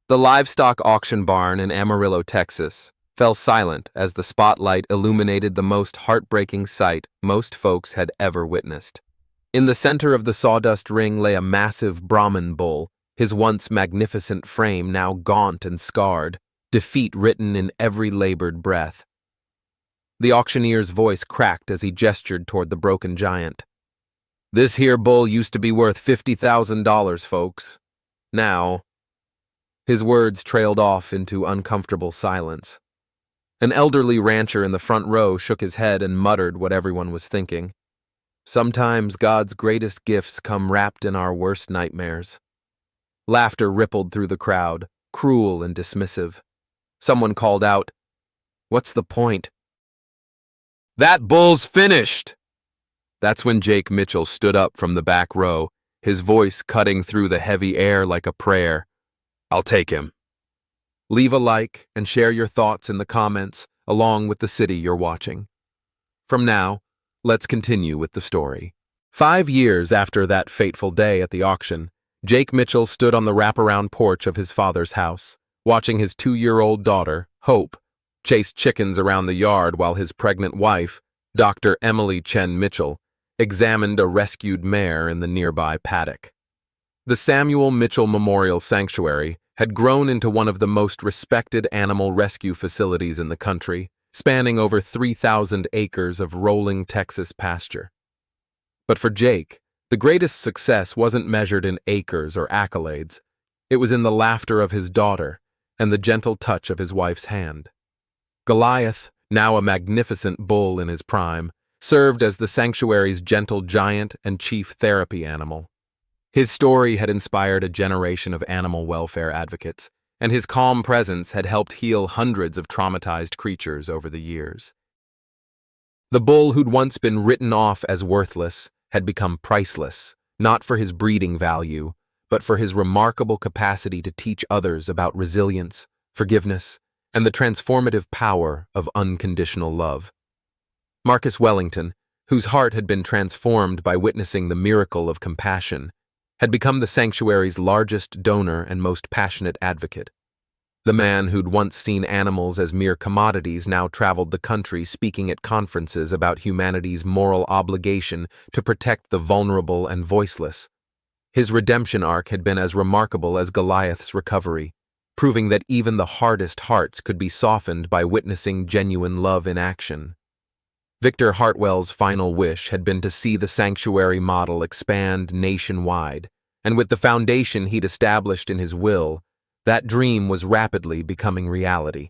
The livestock auction barn in Amarillo, Texas, fell silent as the spotlight illuminated the most heartbreaking sight most folks had ever witnessed. In the center of the sawdust ring lay a massive Brahman bull, his once magnificent frame now gaunt and scarred, defeat written in every labored breath. The auctioneer's voice cracked as he gestured toward the broken giant. "This here bull used to be worth $50,000, folks. Now—" His words trailed off into uncomfortable silence. An elderly rancher in the front row shook his head and muttered what everyone was thinking. Sometimes God's greatest gifts come wrapped in our worst nightmares. Laughter rippled through the crowd, cruel and dismissive. Someone called out, "What's the point?" "That bull's finished!" That's when Jake Mitchell stood up from the back row, his voice cutting through the heavy air like a prayer. "I'll take him." Leave a like and share your thoughts in the comments, along with the city you're watching. From now, let's continue with the story. 5 years after that fateful day at the auction, Jake Mitchell stood on the wraparound porch of his father's house, watching his 2-year-old daughter, Hope, chase chickens around the yard while his pregnant wife, Dr. Emily Chen Mitchell, examined a rescued mare in the nearby paddock. The Samuel Mitchell Memorial Sanctuary had grown into one of the most respected animal rescue facilities in the country, spanning over 3,000 acres of rolling Texas pasture. But for Jake, the greatest success wasn't measured in acres or accolades. It was in the laughter of his daughter and the gentle touch of his wife's hand. Goliath, now a magnificent bull in his prime, served as the sanctuary's gentle giant and chief therapy animal. His story had inspired a generation of animal welfare advocates, and his calm presence had helped heal hundreds of traumatized creatures over the years. The bull who'd once been written off as worthless had become priceless, not for his breeding value, but for his remarkable capacity to teach others about resilience, forgiveness, and the transformative power of unconditional love. Marcus Wellington, whose heart had been transformed by witnessing the miracle of compassion, had become the sanctuary's largest donor and most passionate advocate. The man who'd once seen animals as mere commodities now traveled the country speaking at conferences about humanity's moral obligation to protect the vulnerable and voiceless. His redemption arc had been as remarkable as Goliath's recovery, proving that even the hardest hearts could be softened by witnessing genuine love in action. Victor Hartwell's final wish had been to see the sanctuary model expand nationwide, and with the foundation he'd established in his will, that dream was rapidly becoming reality.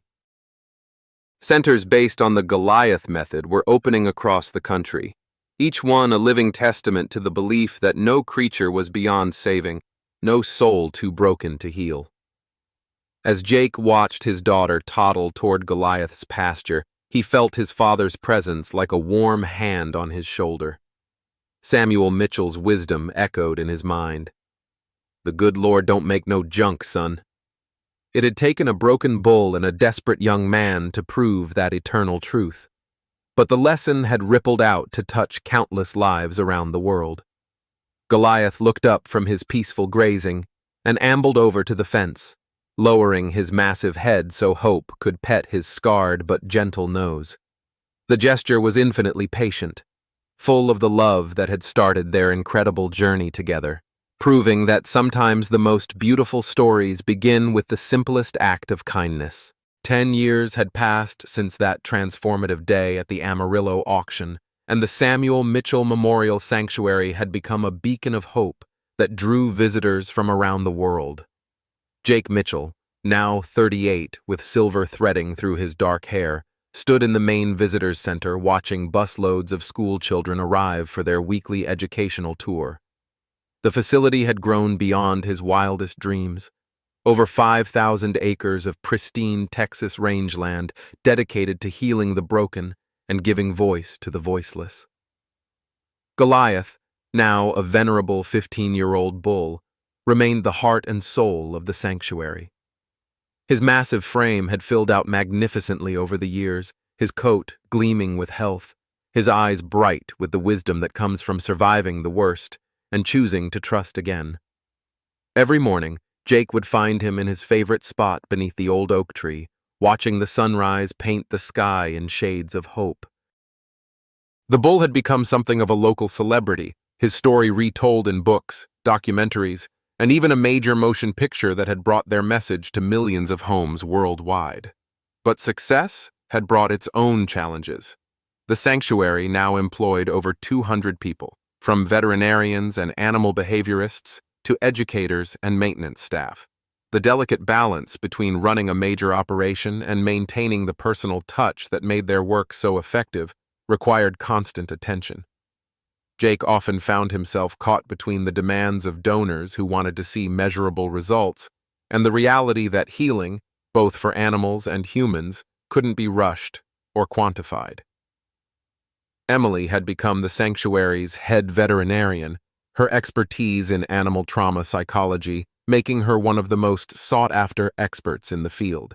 Centers based on the Goliath method were opening across the country, each one a living testament to the belief that no creature was beyond saving, no soul too broken to heal. As Jake watched his daughter toddle toward Goliath's pasture, he felt his father's presence like a warm hand on his shoulder. Samuel Mitchell's wisdom echoed in his mind. "The good Lord don't make no junk, son." It had taken a broken bull and a desperate young man to prove that eternal truth. But the lesson had rippled out to touch countless lives around the world. Goliath looked up from his peaceful grazing and ambled over to the fence, lowering his massive head so Hope could pet his scarred but gentle nose. The gesture was infinitely patient, full of the love that had started their incredible journey together, proving that sometimes the most beautiful stories begin with the simplest act of kindness. 10 years had passed since that transformative day at the Amarillo auction, and the Samuel Mitchell Memorial Sanctuary had become a beacon of hope that drew visitors from around the world. Jake Mitchell, now 38 with silver threading through his dark hair, stood in the main visitors center watching busloads of school children arrive for their weekly educational tour. The facility had grown beyond his wildest dreams. Over 5,000 acres of pristine Texas rangeland dedicated to healing the broken and giving voice to the voiceless. Goliath, now a venerable 15-year-old bull, remained the heart and soul of the sanctuary. His massive frame had filled out magnificently over the years, his coat gleaming with health, his eyes bright with the wisdom that comes from surviving the worst and choosing to trust again. Every morning, Jake would find him in his favorite spot beneath the old oak tree, watching the sunrise paint the sky in shades of hope. The bull had become something of a local celebrity, his story retold in books, documentaries, and even a major motion picture that had brought their message to millions of homes worldwide. But success had brought its own challenges. The sanctuary now employed over 200 people, from veterinarians and animal behaviorists to educators and maintenance staff. The delicate balance between running a major operation and maintaining the personal touch that made their work so effective required constant attention. Jake often found himself caught between the demands of donors who wanted to see measurable results and the reality that healing, both for animals and humans, couldn't be rushed or quantified. Emily had become the sanctuary's head veterinarian, her expertise in animal trauma psychology making her one of the most sought-after experts in the field.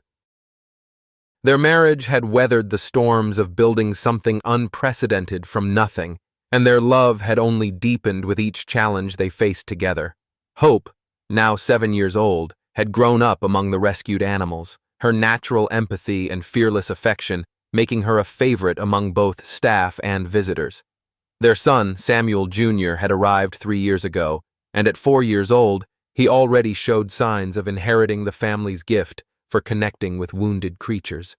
Their marriage had weathered the storms of building something unprecedented from nothing, and their love had only deepened with each challenge they faced together. Hope, now 7 years old, had grown up among the rescued animals, her natural empathy and fearless affection making her a favorite among both staff and visitors. Their son, Samuel Jr., had arrived 3 years ago, and at 4 years old, he already showed signs of inheriting the family's gift for connecting with wounded creatures.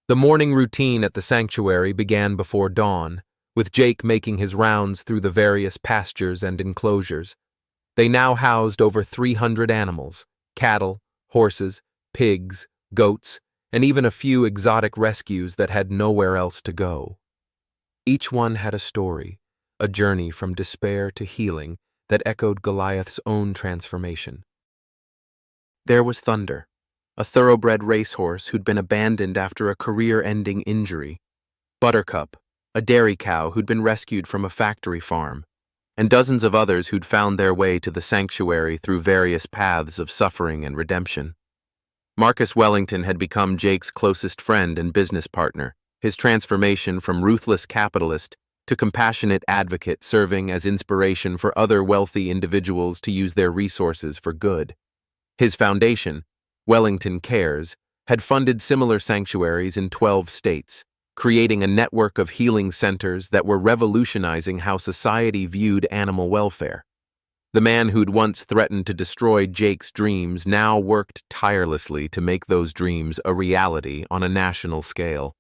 The morning routine at the sanctuary began before dawn, with Jake making his rounds through the various pastures and enclosures. They now housed over 300 animals: cattle, horses, pigs, goats, and even a few exotic rescues that had nowhere else to go. Each one had a story, a journey from despair to healing that echoed Goliath's own transformation. There was Thunder, a thoroughbred racehorse who'd been abandoned after a career-ending injury; Buttercup, a dairy cow who'd been rescued from a factory farm; and dozens of others who'd found their way to the sanctuary through various paths of suffering and redemption. Marcus Wellington had become Jake's closest friend and business partner, his transformation from ruthless capitalist to compassionate advocate serving as inspiration for other wealthy individuals to use their resources for good. His foundation, Wellington Cares, had funded similar sanctuaries in 12 states, creating a network of healing centers that were revolutionizing how society viewed animal welfare. The man who'd once threatened to destroy Jake's dreams now worked tirelessly to make those dreams a reality on a national scale.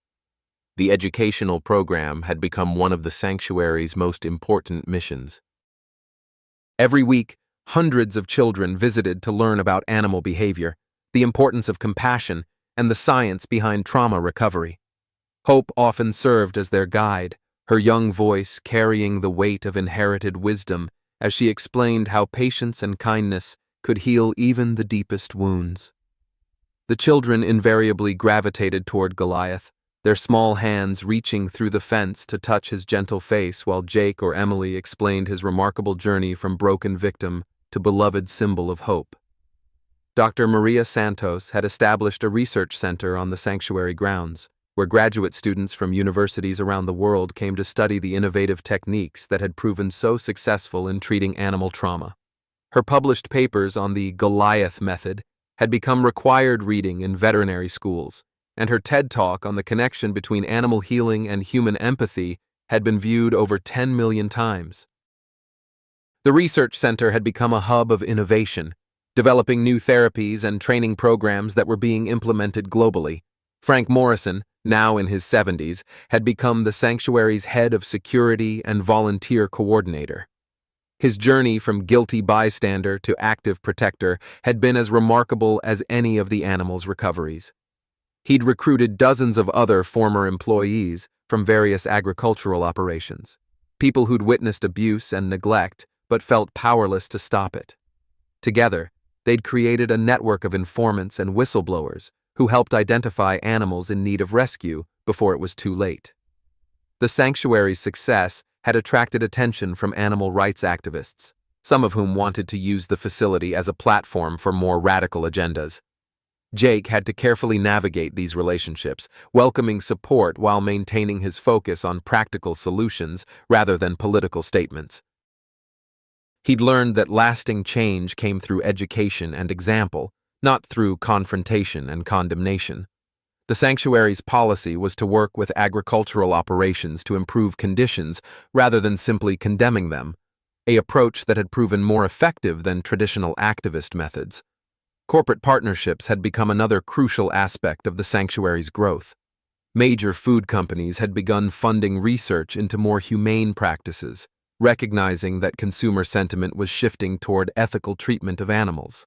The educational program had become one of the sanctuary's most important missions. Every week, hundreds of children visited to learn about animal behavior, the importance of compassion, and the science behind trauma recovery. Hope often served as their guide, her young voice carrying the weight of inherited wisdom as she explained how patience and kindness could heal even the deepest wounds. The children invariably gravitated toward Goliath, their small hands reaching through the fence to touch his gentle face while Jake or Emily explained his remarkable journey from broken victim to beloved symbol of hope. Dr. Maria Santos had established a research center on the sanctuary grounds, where graduate students from universities around the world came to study the innovative techniques that had proven so successful in treating animal trauma. Her published papers on the Goliath method had become required reading in veterinary schools, and her TED Talk on the connection between animal healing and human empathy had been viewed over 10 million times. The research center had become a hub of innovation, developing new therapies and training programs that were being implemented globally. Frank Morrison, now in his 70s, had become the sanctuary's head of security and volunteer coordinator. His journey from guilty bystander to active protector had been as remarkable as any of the animals' recoveries. He'd recruited dozens of other former employees from various agricultural operations, people who'd witnessed abuse and neglect but felt powerless to stop it. Together, they'd created a network of informants and whistleblowers who helped identify animals in need of rescue before it was too late. The sanctuary's success had attracted attention from animal rights activists, some of whom wanted to use the facility as a platform for more radical agendas. Jake had to carefully navigate these relationships, welcoming support while maintaining his focus on practical solutions rather than political statements. He'd learned that lasting change came through education and example, not through confrontation and condemnation. The sanctuary's policy was to work with agricultural operations to improve conditions rather than simply condemning them, an approach that had proven more effective than traditional activist methods. Corporate partnerships had become another crucial aspect of the sanctuary's growth. Major food companies had begun funding research into more humane practices, recognizing that consumer sentiment was shifting toward ethical treatment of animals.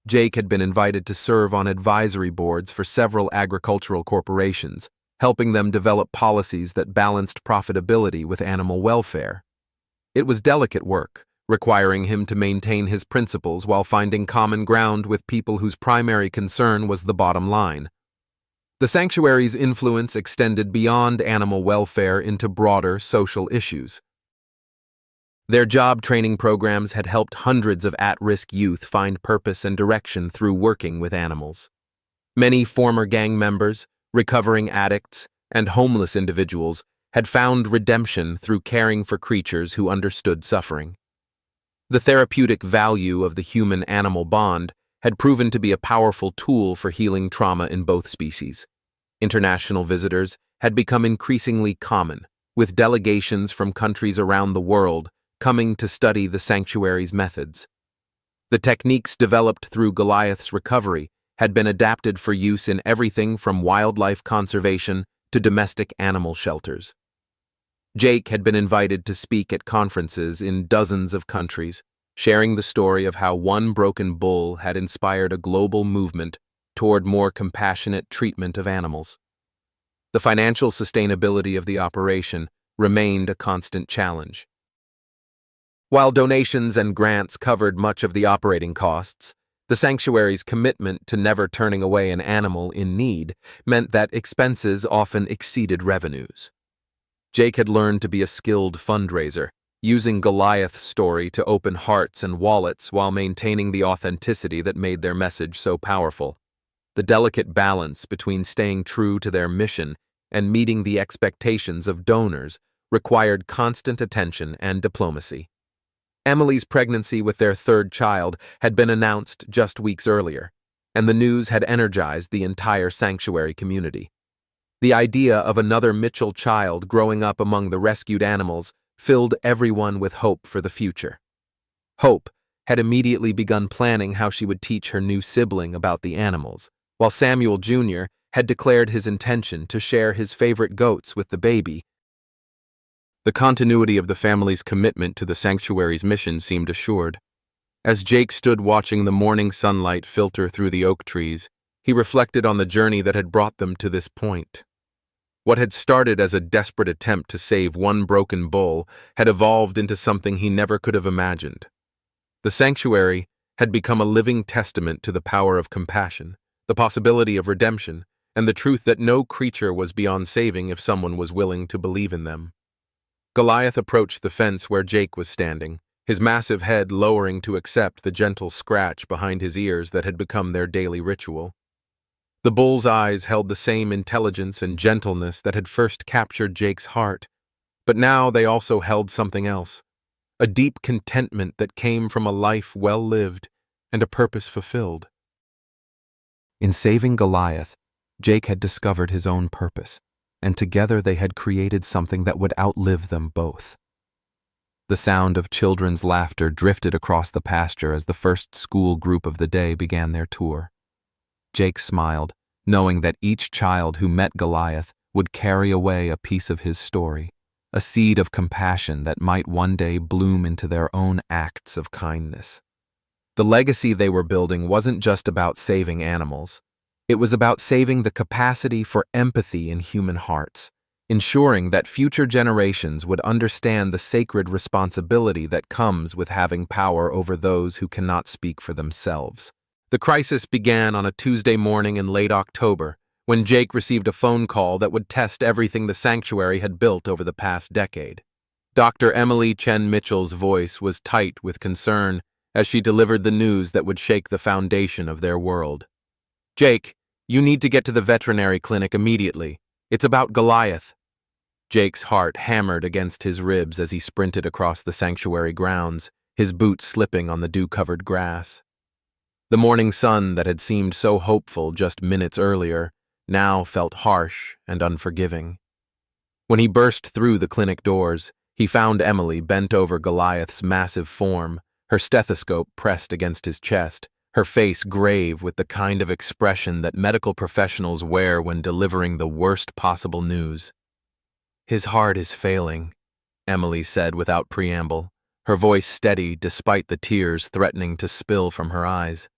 Jake had been invited to serve on advisory boards for several agricultural corporations, helping them develop policies that balanced profitability with animal welfare. It was delicate work, requiring him to maintain his principles while finding common ground with people whose primary concern was the bottom line. The sanctuary's influence extended beyond animal welfare into broader social issues. Their job training programs had helped hundreds of at-risk youth find purpose and direction through working with animals. Many former gang members, recovering addicts, and homeless individuals had found redemption through caring for creatures who understood suffering. The therapeutic value of the human-animal bond had proven to be a powerful tool for healing trauma in both species. International visitors had become increasingly common, with delegations from countries around the world coming to study the sanctuary's methods. The techniques developed through Goliath's recovery had been adapted for use in everything from wildlife conservation to domestic animal shelters. Jake had been invited to speak at conferences in dozens of countries, sharing the story of how one broken bull had inspired a global movement toward more compassionate treatment of animals. The financial sustainability of the operation remained a constant challenge. While donations and grants covered much of the operating costs, the sanctuary's commitment to never turning away an animal in need meant that expenses often exceeded revenues. Jake had learned to be a skilled fundraiser, using Goliath's story to open hearts and wallets while maintaining the authenticity that made their message so powerful. The delicate balance between staying true to their mission and meeting the expectations of donors required constant attention and diplomacy. Emily's pregnancy with their third child had been announced just weeks earlier, and the news had energized the entire sanctuary community. The idea of another Mitchell child growing up among the rescued animals filled everyone with hope for the future. Hope had immediately begun planning how she would teach her new sibling about the animals, while Samuel Jr. had declared his intention to share his favorite goats with the baby. The continuity of the family's commitment to the sanctuary's mission seemed assured. As Jake stood watching the morning sunlight filter through the oak trees, he reflected on the journey that had brought them to this point. What had started as a desperate attempt to save one broken bull had evolved into something he never could have imagined. The sanctuary had become a living testament to the power of compassion, the possibility of redemption, and the truth that no creature was beyond saving if someone was willing to believe in them. Goliath approached the fence where Jake was standing, his massive head lowering to accept the gentle scratch behind his ears that had become their daily ritual. The bull's eyes held the same intelligence and gentleness that had first captured Jake's heart, but now they also held something else, a deep contentment that came from a life well lived and a purpose fulfilled. In saving Goliath, Jake had discovered his own purpose, and together they had created something that would outlive them both. The sound of children's laughter drifted across the pasture as the first school group of the day began their tour. Jake smiled, knowing that each child who met Goliath would carry away a piece of his story, a seed of compassion that might one day bloom into their own acts of kindness. The legacy they were building wasn't just about saving animals. It was about saving the capacity for empathy in human hearts, ensuring that future generations would understand the sacred responsibility that comes with having power over those who cannot speak for themselves. The crisis began on a Tuesday morning in late October, when Jake received a phone call that would test everything the sanctuary had built over the past decade. Dr. Emily Chen Mitchell's voice was tight with concern as she delivered the news that would shake the foundation of their world. "Jake, you need to get to the veterinary clinic immediately. It's about Goliath." Jake's heart hammered against his ribs as he sprinted across the sanctuary grounds, his boots slipping on the dew-covered grass. The morning sun that had seemed so hopeful just minutes earlier now felt harsh and unforgiving. When he burst through the clinic doors, he found Emily bent over Goliath's massive form, her stethoscope pressed against his chest, her face grave with the kind of expression that medical professionals wear when delivering the worst possible news. "His heart is failing," Emily said without preamble, her voice steady despite the tears threatening to spill from her eyes.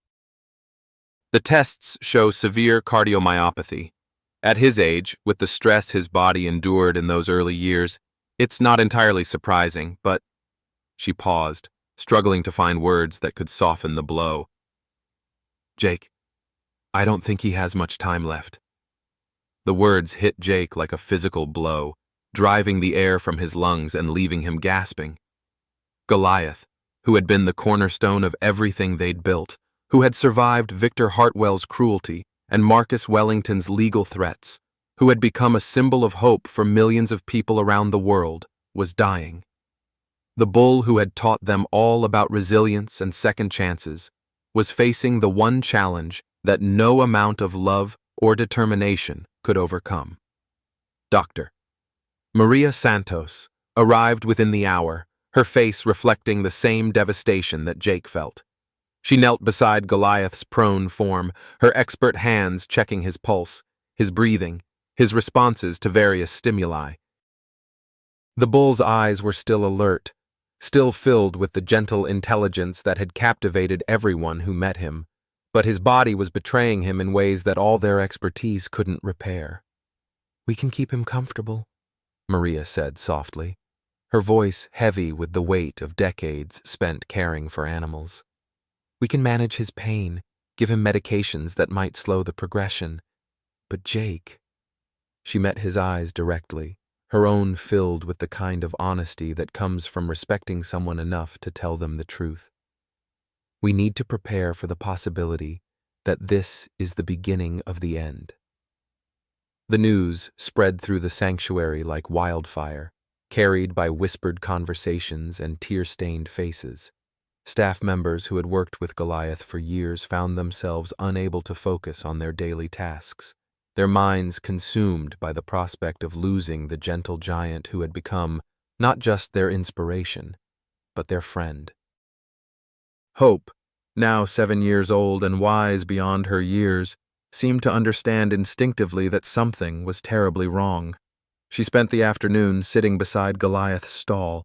"The tests show severe cardiomyopathy. At his age, with the stress his body endured in those early years, it's not entirely surprising, but—" She paused, struggling to find words that could soften the blow. "Jake, I don't think he has much time left." The words hit Jake like a physical blow, driving the air from his lungs and leaving him gasping. Goliath, who had been the cornerstone of everything they'd built, who had survived Victor Hartwell's cruelty and Marcus Wellington's legal threats, who had become a symbol of hope for millions of people around the world, was dying. The bull who had taught them all about resilience and second chances was facing the one challenge that no amount of love or determination could overcome. Dr. Maria Santos arrived within the hour, her face reflecting the same devastation that Jake felt. She knelt beside Goliath's prone form, her expert hands checking his pulse, his breathing, his responses to various stimuli. The bull's eyes were still alert, still filled with the gentle intelligence that had captivated everyone who met him, but his body was betraying him in ways that all their expertise couldn't repair. "We can keep him comfortable," Maria said softly, her voice heavy with the weight of decades spent caring for animals. "We can manage his pain, give him medications that might slow the progression. But Jake—" She met his eyes directly, her own filled with the kind of honesty that comes from respecting someone enough to tell them the truth. "We need to prepare for the possibility that this is the beginning of the end." The news spread through the sanctuary like wildfire, carried by whispered conversations and tear-stained faces. Staff members who had worked with Goliath for years found themselves unable to focus on their daily tasks, their minds consumed by the prospect of losing the gentle giant who had become not just their inspiration, but their friend. Hope, now 7 years old and wise beyond her years, seemed to understand instinctively that something was terribly wrong. She spent the afternoon sitting beside Goliath's stall,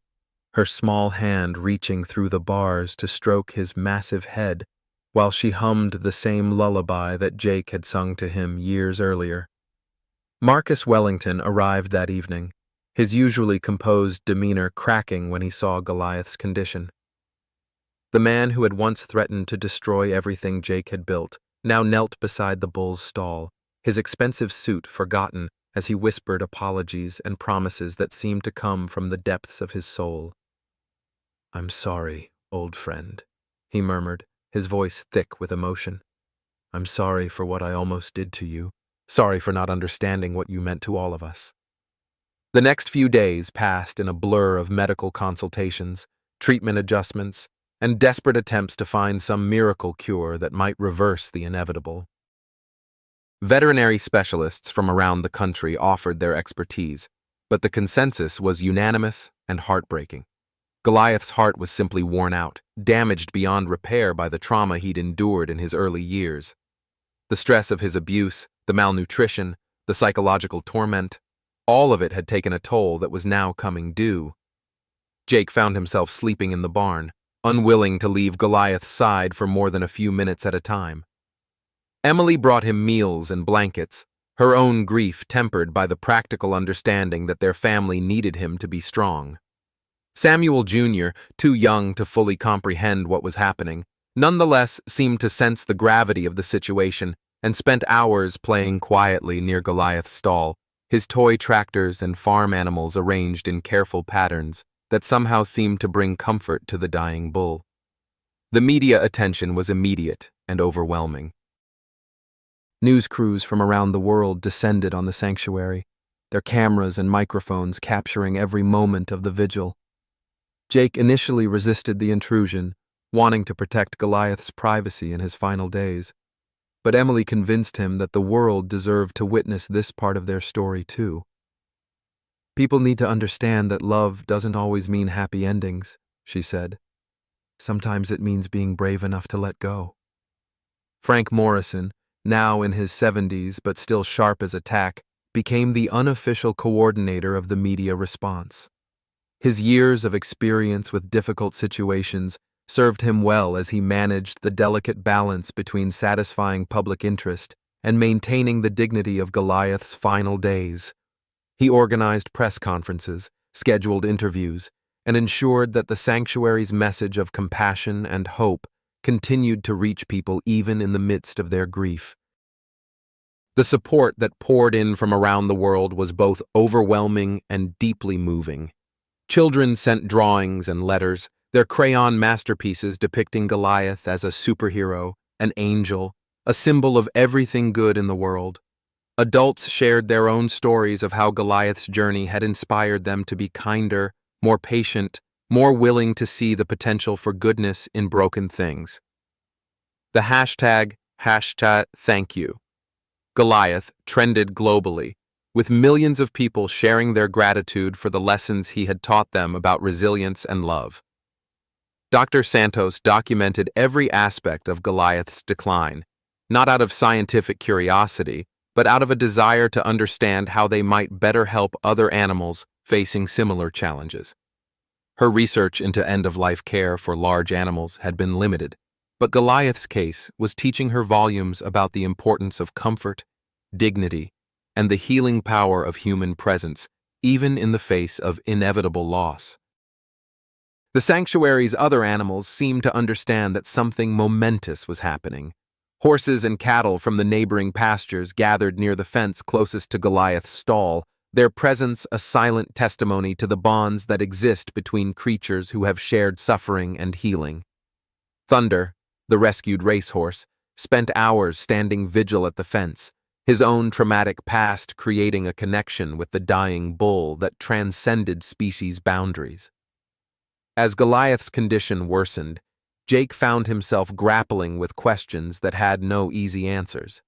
her small hand reaching through the bars to stroke his massive head while she hummed the same lullaby that Jake had sung to him years earlier. Marcus Wellington arrived that evening, his usually composed demeanor cracking when he saw Goliath's condition. The man who had once threatened to destroy everything Jake had built now knelt beside the bull's stall, his expensive suit forgotten as he whispered apologies and promises that seemed to come from the depths of his soul. "I'm sorry, old friend," he murmured, his voice thick with emotion. "I'm sorry for what I almost did to you. Sorry for not understanding what you meant to all of us." The next few days passed in a blur of medical consultations, treatment adjustments, and desperate attempts to find some miracle cure that might reverse the inevitable. Veterinary specialists from around the country offered their expertise, but the consensus was unanimous and heartbreaking. Goliath's heart was simply worn out, damaged beyond repair by the trauma he'd endured in his early years. The stress of his abuse, the malnutrition, the psychological torment, all of it had taken a toll that was now coming due. Jake found himself sleeping in the barn, unwilling to leave Goliath's side for more than a few minutes at a time. Emily brought him meals and blankets, her own grief tempered by the practical understanding that their family needed him to be strong. Samuel Jr., too young to fully comprehend what was happening, nonetheless seemed to sense the gravity of the situation and spent hours playing quietly near Goliath's stall, his toy tractors and farm animals arranged in careful patterns that somehow seemed to bring comfort to the dying bull. The media attention was immediate and overwhelming. News crews from around the world descended on the sanctuary, their cameras and microphones capturing every moment of the vigil. Jake initially resisted the intrusion, wanting to protect Goliath's privacy in his final days. But Emily convinced him that the world deserved to witness this part of their story too. People need to understand that love doesn't always mean happy endings, she said. Sometimes it means being brave enough to let go. Frank Morrison, now in his 70s but still sharp as a tack, became the unofficial coordinator of the media response. His years of experience with difficult situations served him well as he managed the delicate balance between satisfying public interest and maintaining the dignity of Goliath's final days. He organized press conferences, scheduled interviews, and ensured that the sanctuary's message of compassion and hope continued to reach people even in the midst of their grief. The support that poured in from around the world was both overwhelming and deeply moving. Children sent drawings and letters, their crayon masterpieces depicting Goliath as a superhero, an angel, a symbol of everything good in the world. Adults shared their own stories of how Goliath's journey had inspired them to be kinder, more patient, more willing to see the potential for goodness in broken things. The hashtag #ThankYou Goliath trended globally, with millions of people sharing their gratitude for the lessons he had taught them about resilience and love. Dr. Santos documented every aspect of Goliath's decline, not out of scientific curiosity, but out of a desire to understand how they might better help other animals facing similar challenges. Her research into end-of-life care for large animals had been limited, but Goliath's case was teaching her volumes about the importance of comfort, dignity, and the healing power of human presence, even in the face of inevitable loss. The sanctuary's other animals seemed to understand that something momentous was happening. Horses and cattle from the neighboring pastures gathered near the fence closest to Goliath's stall, their presence a silent testimony to the bonds that exist between creatures who have shared suffering and healing. Thunder, the rescued racehorse, spent hours standing vigil at the fence, his own traumatic past creating a connection with the dying bull that transcended species boundaries. As Goliath's condition worsened, Jake found himself grappling with questions that had no easy answers.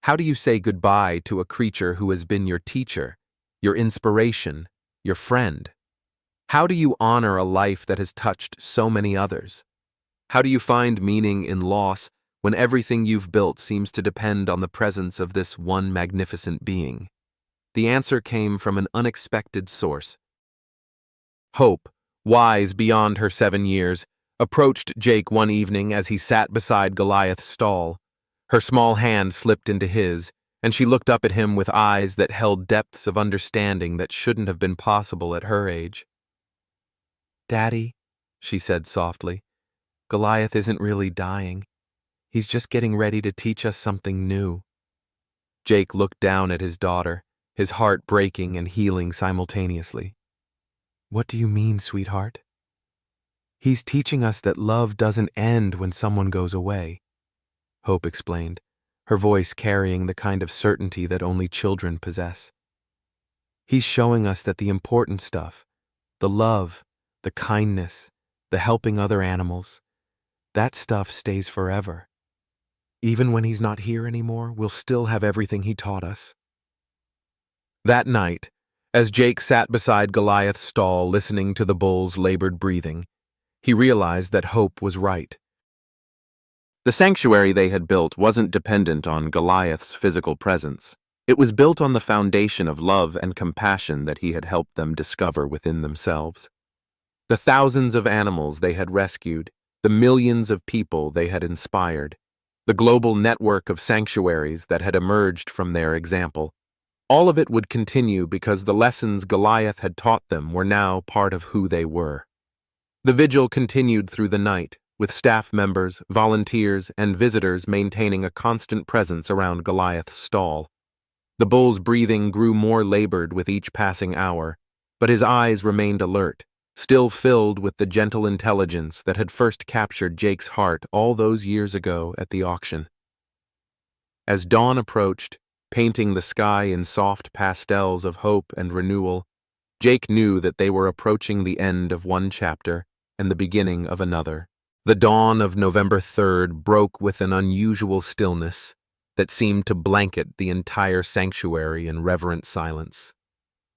How do you say goodbye to a creature who has been your teacher, your inspiration, your friend? How do you honor a life that has touched so many others? How do you find meaning in loss when everything you've built seems to depend on the presence of this one magnificent being? The answer came from an unexpected source. Hope, wise beyond her 7 years, approached Jake one evening as he sat beside Goliath's stall. Her small hand slipped into his, and she looked up at him with eyes that held depths of understanding that shouldn't have been possible at her age. "Daddy," she said softly, "Goliath isn't really dying. He's just getting ready to teach us something new." Jake looked down at his daughter, his heart breaking and healing simultaneously. "What do you mean, sweetheart?" "He's teaching us that love doesn't end when someone goes away," Hope explained, her voice carrying the kind of certainty that only children possess. "He's showing us that the important stuff, the love, the kindness, the helping other animals, that stuff stays forever. Even when he's not here anymore, we'll still have everything he taught us." That night, as Jake sat beside Goliath's stall listening to the bull's labored breathing, he realized that Hope was right. The sanctuary they had built wasn't dependent on Goliath's physical presence. It was built on the foundation of love and compassion that he had helped them discover within themselves. The thousands of animals they had rescued, the millions of people they had inspired, the global network of sanctuaries that had emerged from their example, all of it would continue because the lessons Goliath had taught them were now part of who they were. The vigil continued through the night, with staff members, volunteers, and visitors maintaining a constant presence around Goliath's stall. The bull's breathing grew more labored with each passing hour, but his eyes remained alert, still filled with the gentle intelligence that had first captured Jake's heart all those years ago at the auction. As dawn approached, painting the sky in soft pastels of hope and renewal, Jake knew that they were approaching the end of one chapter and the beginning of another. The dawn of November 3rd broke with an unusual stillness that seemed to blanket the entire sanctuary in reverent silence.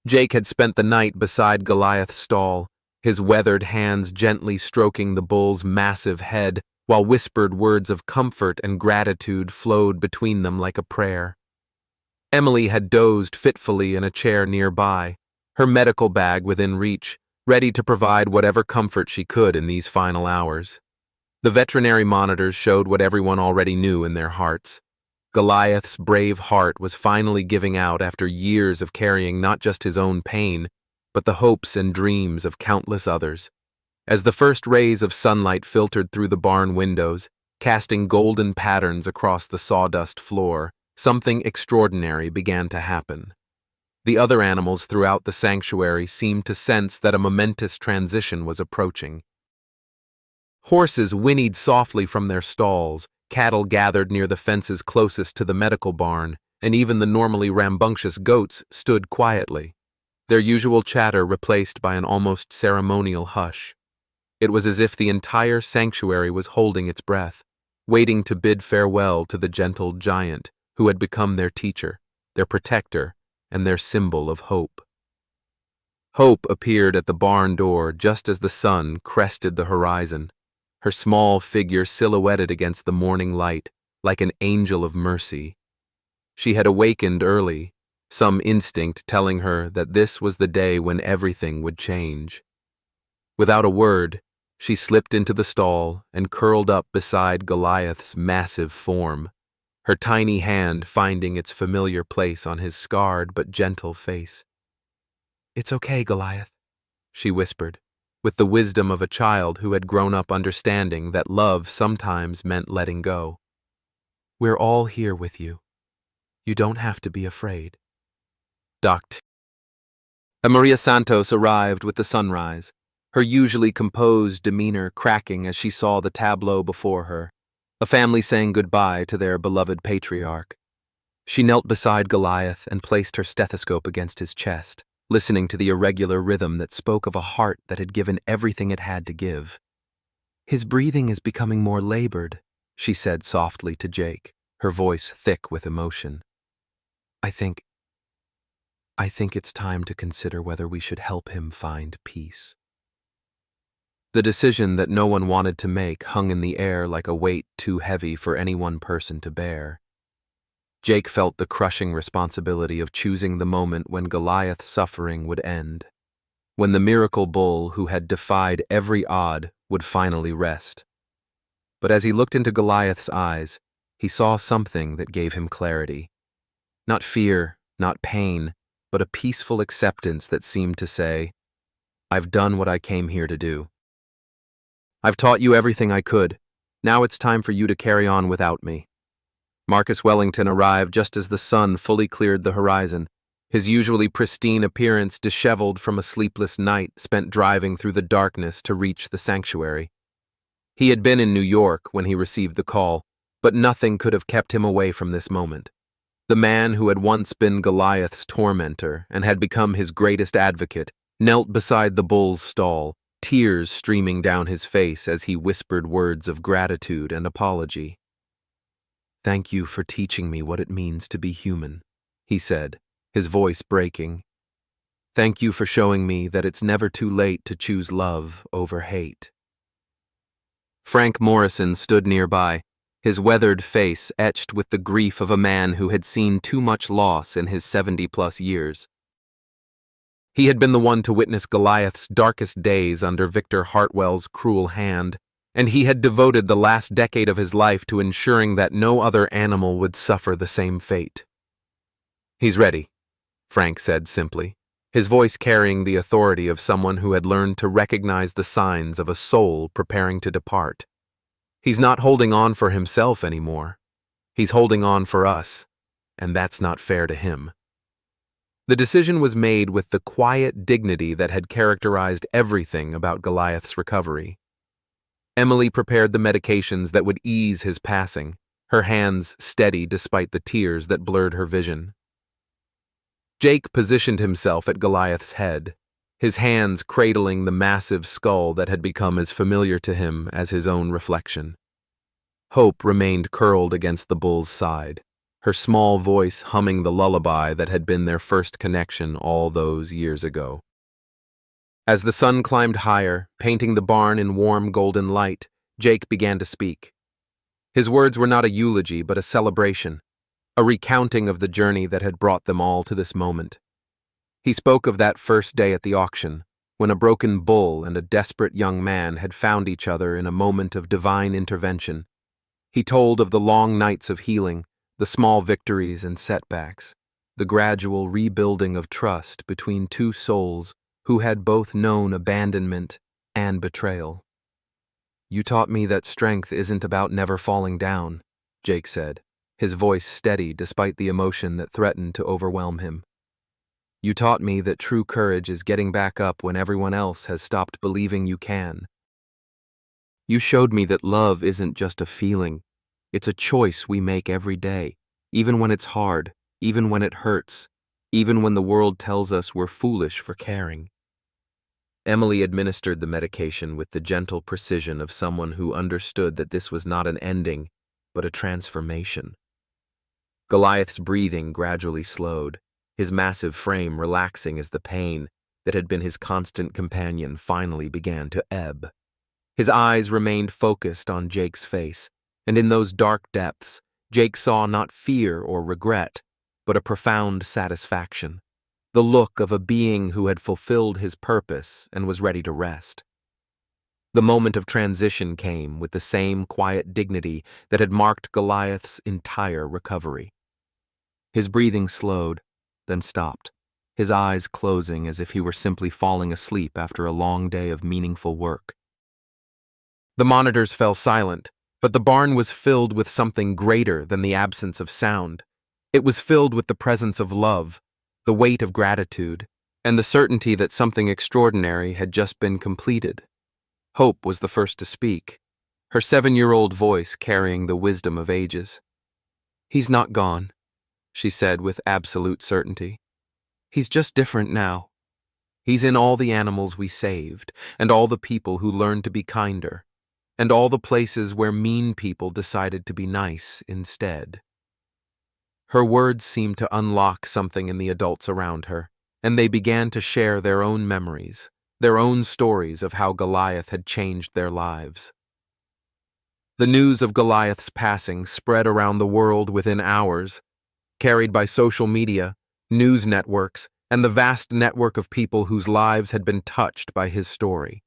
Jake had spent the night beside Goliath's stall, his weathered hands gently stroking the bull's massive head, while whispered words of comfort and gratitude flowed between them like a prayer. Emily had dozed fitfully in a chair nearby, her medical bag within reach, ready to provide whatever comfort she could in these final hours. The veterinary monitors showed what everyone already knew in their hearts. Goliath's brave heart was finally giving out after years of carrying not just his own pain, but the hopes and dreams of countless others. As the first rays of sunlight filtered through the barn windows, casting golden patterns across the sawdust floor, something extraordinary began to happen. The other animals throughout the sanctuary seemed to sense that a momentous transition was approaching. Horses whinnied softly from their stalls, cattle gathered near the fences closest to the medical barn, and even the normally rambunctious goats stood quietly, their usual chatter replaced by an almost ceremonial hush. It was as if the entire sanctuary was holding its breath, waiting to bid farewell to the gentle giant who had become their teacher, their protector, and their symbol of hope. Hope appeared at the barn door just as the sun crested the horizon, her small figure silhouetted against the morning light like an angel of mercy. She had awakened early, some instinct telling her that this was the day when everything would change. Without a word, she slipped into the stall and curled up beside Goliath's massive form, her tiny hand finding its familiar place on his scarred but gentle face. "It's okay, Goliath," she whispered, with the wisdom of a child who had grown up understanding that love sometimes meant letting go. "We're all here with you. You don't have to be afraid." Doct. Maria Santos arrived with the sunrise, her usually composed demeanor cracking as she saw the tableau before her, a family saying goodbye to their beloved patriarch. She knelt beside Goliath and placed her stethoscope against his chest, listening to the irregular rhythm that spoke of a heart that had given everything it had to give. "His breathing is becoming more labored," she said softly to Jake, her voice thick with emotion. I think it's time to consider whether we should help him find peace." The decision that no one wanted to make hung in the air like a weight too heavy for any one person to bear. Jake felt the crushing responsibility of choosing the moment when Goliath's suffering would end, when the miracle bull who had defied every odd would finally rest. But as he looked into Goliath's eyes, he saw something that gave him clarity. Not fear, not pain, but a peaceful acceptance that seemed to say, "I've done what I came here to do. I've taught you everything I could. Now it's time for you to carry on without me." Marcus Wellington arrived just as the sun fully cleared the horizon, his usually pristine appearance disheveled from a sleepless night spent driving through the darkness to reach the sanctuary. He had been in New York when he received the call, but nothing could have kept him away from this moment. The man who had once been Goliath's tormentor and had become his greatest advocate knelt beside the bull's stall, tears streaming down his face as he whispered words of gratitude and apology. "Thank you for teaching me what it means to be human," he said, his voice breaking. "Thank you for showing me that it's never too late to choose love over hate." Frank Morrison stood nearby, his weathered face etched with the grief of a man who had seen too much loss in his 70-plus years. He had been the one to witness Goliath's darkest days under Victor Hartwell's cruel hand, and he had devoted the last decade of his life to ensuring that no other animal would suffer the same fate. "He's ready," Frank said simply, his voice carrying the authority of someone who had learned to recognize the signs of a soul preparing to depart. "He's not holding on for himself anymore. He's holding on for us, and that's not fair to him." The decision was made with the quiet dignity that had characterized everything about Goliath's recovery. Emily prepared the medications that would ease his passing, her hands steady despite the tears that blurred her vision. Jake positioned himself at Goliath's head, his hands cradling the massive skull that had become as familiar to him as his own reflection. Hope remained curled against the bull's side, her small voice humming the lullaby that had been their first connection all those years ago. As the sun climbed higher, painting the barn in warm golden light, Jake began to speak. His words were not a eulogy but a celebration, a recounting of the journey that had brought them all to this moment. He spoke of that first day at the auction, when a broken bull and a desperate young man had found each other in a moment of divine intervention. He told of the long nights of healing, the small victories and setbacks, the gradual rebuilding of trust between two souls who had both known abandonment and betrayal. "You taught me that strength isn't about never falling down," Jake said, his voice steady despite the emotion that threatened to overwhelm him. "You taught me that true courage is getting back up when everyone else has stopped believing you can. You showed me that love isn't just a feeling, it's a choice we make every day, even when it's hard, even when it hurts, even when the world tells us we're foolish for caring." Emily administered the medication with the gentle precision of someone who understood that this was not an ending, but a transformation. Goliath's breathing gradually slowed, his massive frame relaxing as the pain that had been his constant companion finally began to ebb. His eyes remained focused on Jake's face, and in those dark depths, Jake saw not fear or regret, but a profound satisfaction, the look of a being who had fulfilled his purpose and was ready to rest. The moment of transition came with the same quiet dignity that had marked Goliath's entire recovery. His breathing slowed, then stopped, his eyes closing as if he were simply falling asleep after a long day of meaningful work. The monitors fell silent, but the barn was filled with something greater than the absence of sound. It was filled with the presence of love, the weight of gratitude, and the certainty that something extraordinary had just been completed. Hope was the first to speak, her 7-year-old voice carrying the wisdom of ages. "He's not gone," she said with absolute certainty. "He's just different now. He's in all the animals we saved, and all the people who learned to be kinder, and all the places where mean people decided to be nice instead." Her words seemed to unlock something in the adults around her, and they began to share their own memories, their own stories of how Goliath had changed their lives. The news of Goliath's passing spread around the world within hours, carried by social media, news networks, and the vast network of people whose lives had been touched by his story.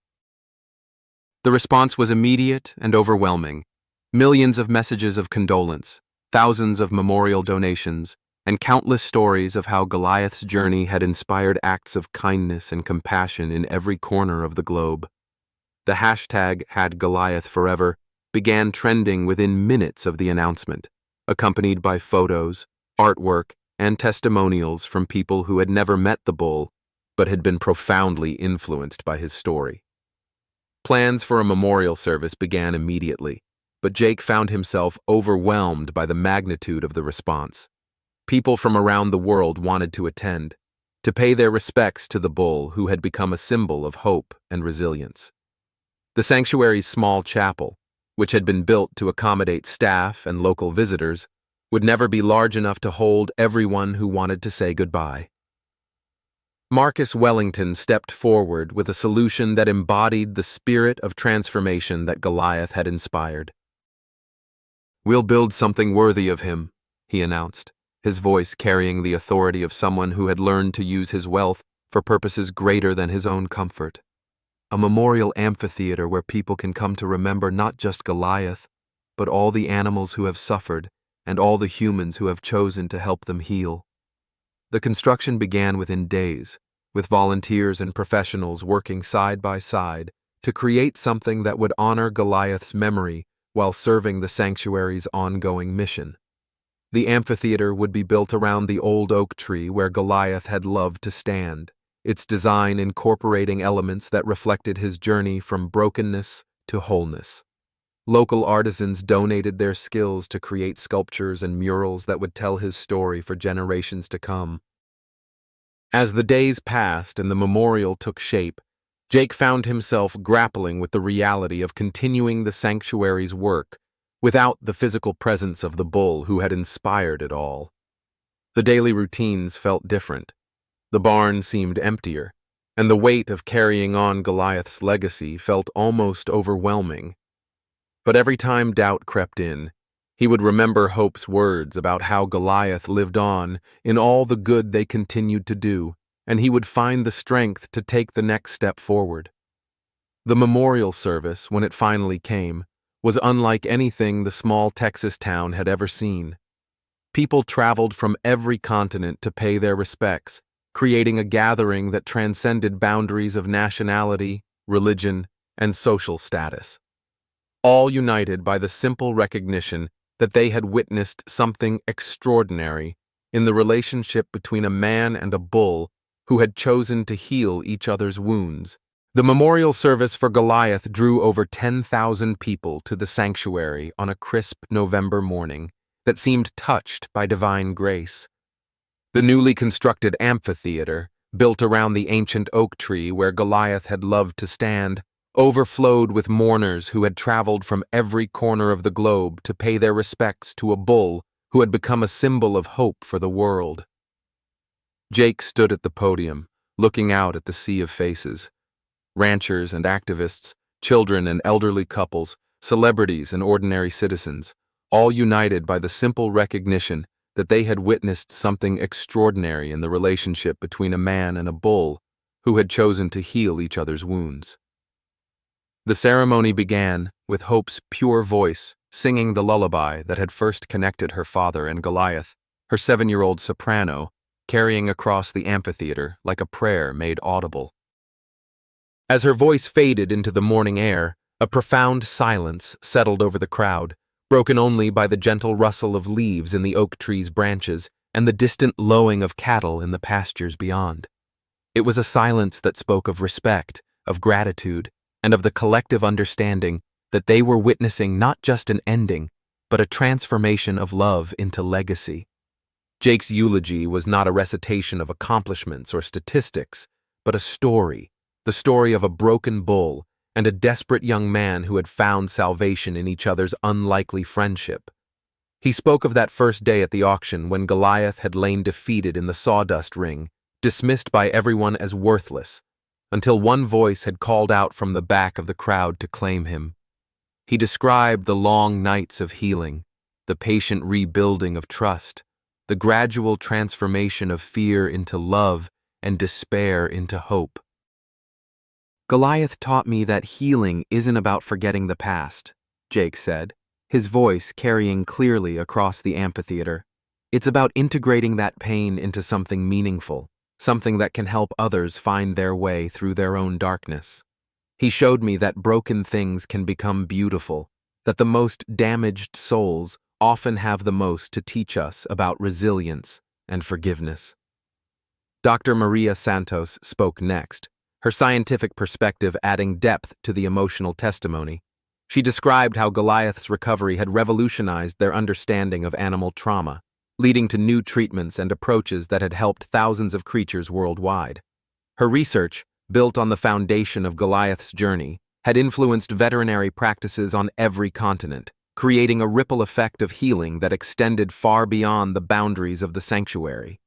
The response was immediate and overwhelming. Millions of messages of condolence, thousands of memorial donations, and countless stories of how Goliath's journey had inspired acts of kindness and compassion in every corner of the globe. The hashtag #HadGoliathForever began trending within minutes of the announcement, accompanied by photos, artwork, and testimonials from people who had never met the bull, but had been profoundly influenced by his story. Plans for a memorial service began immediately, but Jake found himself overwhelmed by the magnitude of the response. People from around the world wanted to attend, to pay their respects to the bull who had become a symbol of hope and resilience. The sanctuary's small chapel, which had been built to accommodate staff and local visitors, would never be large enough to hold everyone who wanted to say goodbye. Marcus Wellington stepped forward with a solution that embodied the spirit of transformation that Goliath had inspired. "We'll build something worthy of him," he announced, his voice carrying the authority of someone who had learned to use his wealth for purposes greater than his own comfort. "A memorial amphitheater where people can come to remember not just Goliath, but all the animals who have suffered and all the humans who have chosen to help them heal." The construction began within days, with volunteers and professionals working side by side to create something that would honor Goliath's memory while serving the sanctuary's ongoing mission. The amphitheater would be built around the old oak tree where Goliath had loved to stand, its design incorporating elements that reflected his journey from brokenness to wholeness. Local artisans donated their skills to create sculptures and murals that would tell his story for generations to come. As the days passed and the memorial took shape, Jake found himself grappling with the reality of continuing the sanctuary's work without the physical presence of the bull who had inspired it all. The daily routines felt different. The barn seemed emptier, and the weight of carrying on Goliath's legacy felt almost overwhelming. But every time doubt crept in, he would remember Hope's words about how Goliath lived on in all the good they continued to do, and he would find the strength to take the next step forward. The memorial service, when it finally came, was unlike anything the small Texas town had ever seen. People traveled from every continent to pay their respects, creating a gathering that transcended boundaries of nationality, religion, and social status. All united by the simple recognition that they had witnessed something extraordinary in the relationship between a man and a bull who had chosen to heal each other's wounds. The memorial service for Goliath drew over 10,000 people to the sanctuary on a crisp November morning that seemed touched by divine grace. The newly constructed amphitheater, built around the ancient oak tree where Goliath had loved to stand, overflowed with mourners who had traveled from every corner of the globe to pay their respects to a bull who had become a symbol of hope for the world. Jake stood at the podium, looking out at the sea of faces. Ranchers and activists, children and elderly couples, celebrities and ordinary citizens, all united by the simple recognition that they had witnessed something extraordinary in the relationship between a man and a bull who had chosen to heal each other's wounds. The ceremony began with Hope's pure voice singing the lullaby that had first connected her father and Goliath, her 7-year-old soprano, carrying across the amphitheater like a prayer made audible. As her voice faded into the morning air, a profound silence settled over the crowd, broken only by the gentle rustle of leaves in the oak tree's branches and the distant lowing of cattle in the pastures beyond. It was a silence that spoke of respect, of gratitude, and of the collective understanding that they were witnessing not just an ending, but a transformation of love into legacy. Jake's eulogy was not a recitation of accomplishments or statistics, but a story, the story of a broken bull and a desperate young man who had found salvation in each other's unlikely friendship. He spoke of that first day at the auction when Goliath had lain defeated in the sawdust ring, dismissed by everyone as worthless, until one voice had called out from the back of the crowd to claim him. He described the long nights of healing, the patient rebuilding of trust, the gradual transformation of fear into love and despair into hope. Goliath taught me that healing isn't about forgetting the past, Jake said, his voice carrying clearly across the amphitheater. It's about integrating that pain into something meaningful, something that can help others find their way through their own darkness. He showed me that broken things can become beautiful, that the most damaged souls often have the most to teach us about resilience and forgiveness. Dr. Maria Santos spoke next, her scientific perspective adding depth to the emotional testimony. She described how Goliath's recovery had revolutionized their understanding of animal trauma, leading to new treatments and approaches that had helped thousands of creatures worldwide. Her research, built on the foundation of Goliath's journey, had influenced veterinary practices on every continent, creating a ripple effect of healing that extended far beyond the boundaries of the sanctuary.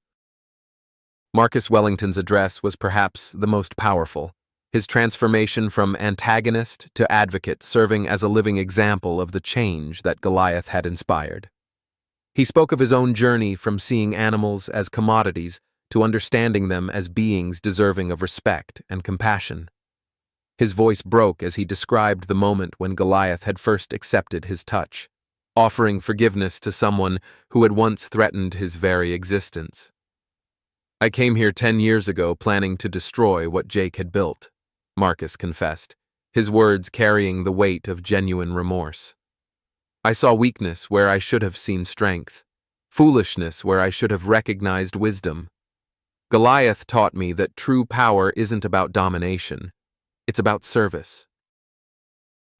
Marcus Wellington's address was perhaps the most powerful, his transformation from antagonist to advocate serving as a living example of the change that Goliath had inspired. He spoke of his own journey from seeing animals as commodities to understanding them as beings deserving of respect and compassion. His voice broke as he described the moment when Goliath had first accepted his touch, offering forgiveness to someone who had once threatened his very existence. "I came here 10 years ago planning to destroy what Jake had built," Marcus confessed, his words carrying the weight of genuine remorse. "I saw weakness where I should have seen strength, foolishness where I should have recognized wisdom. Goliath taught me that true power isn't about domination, it's about service.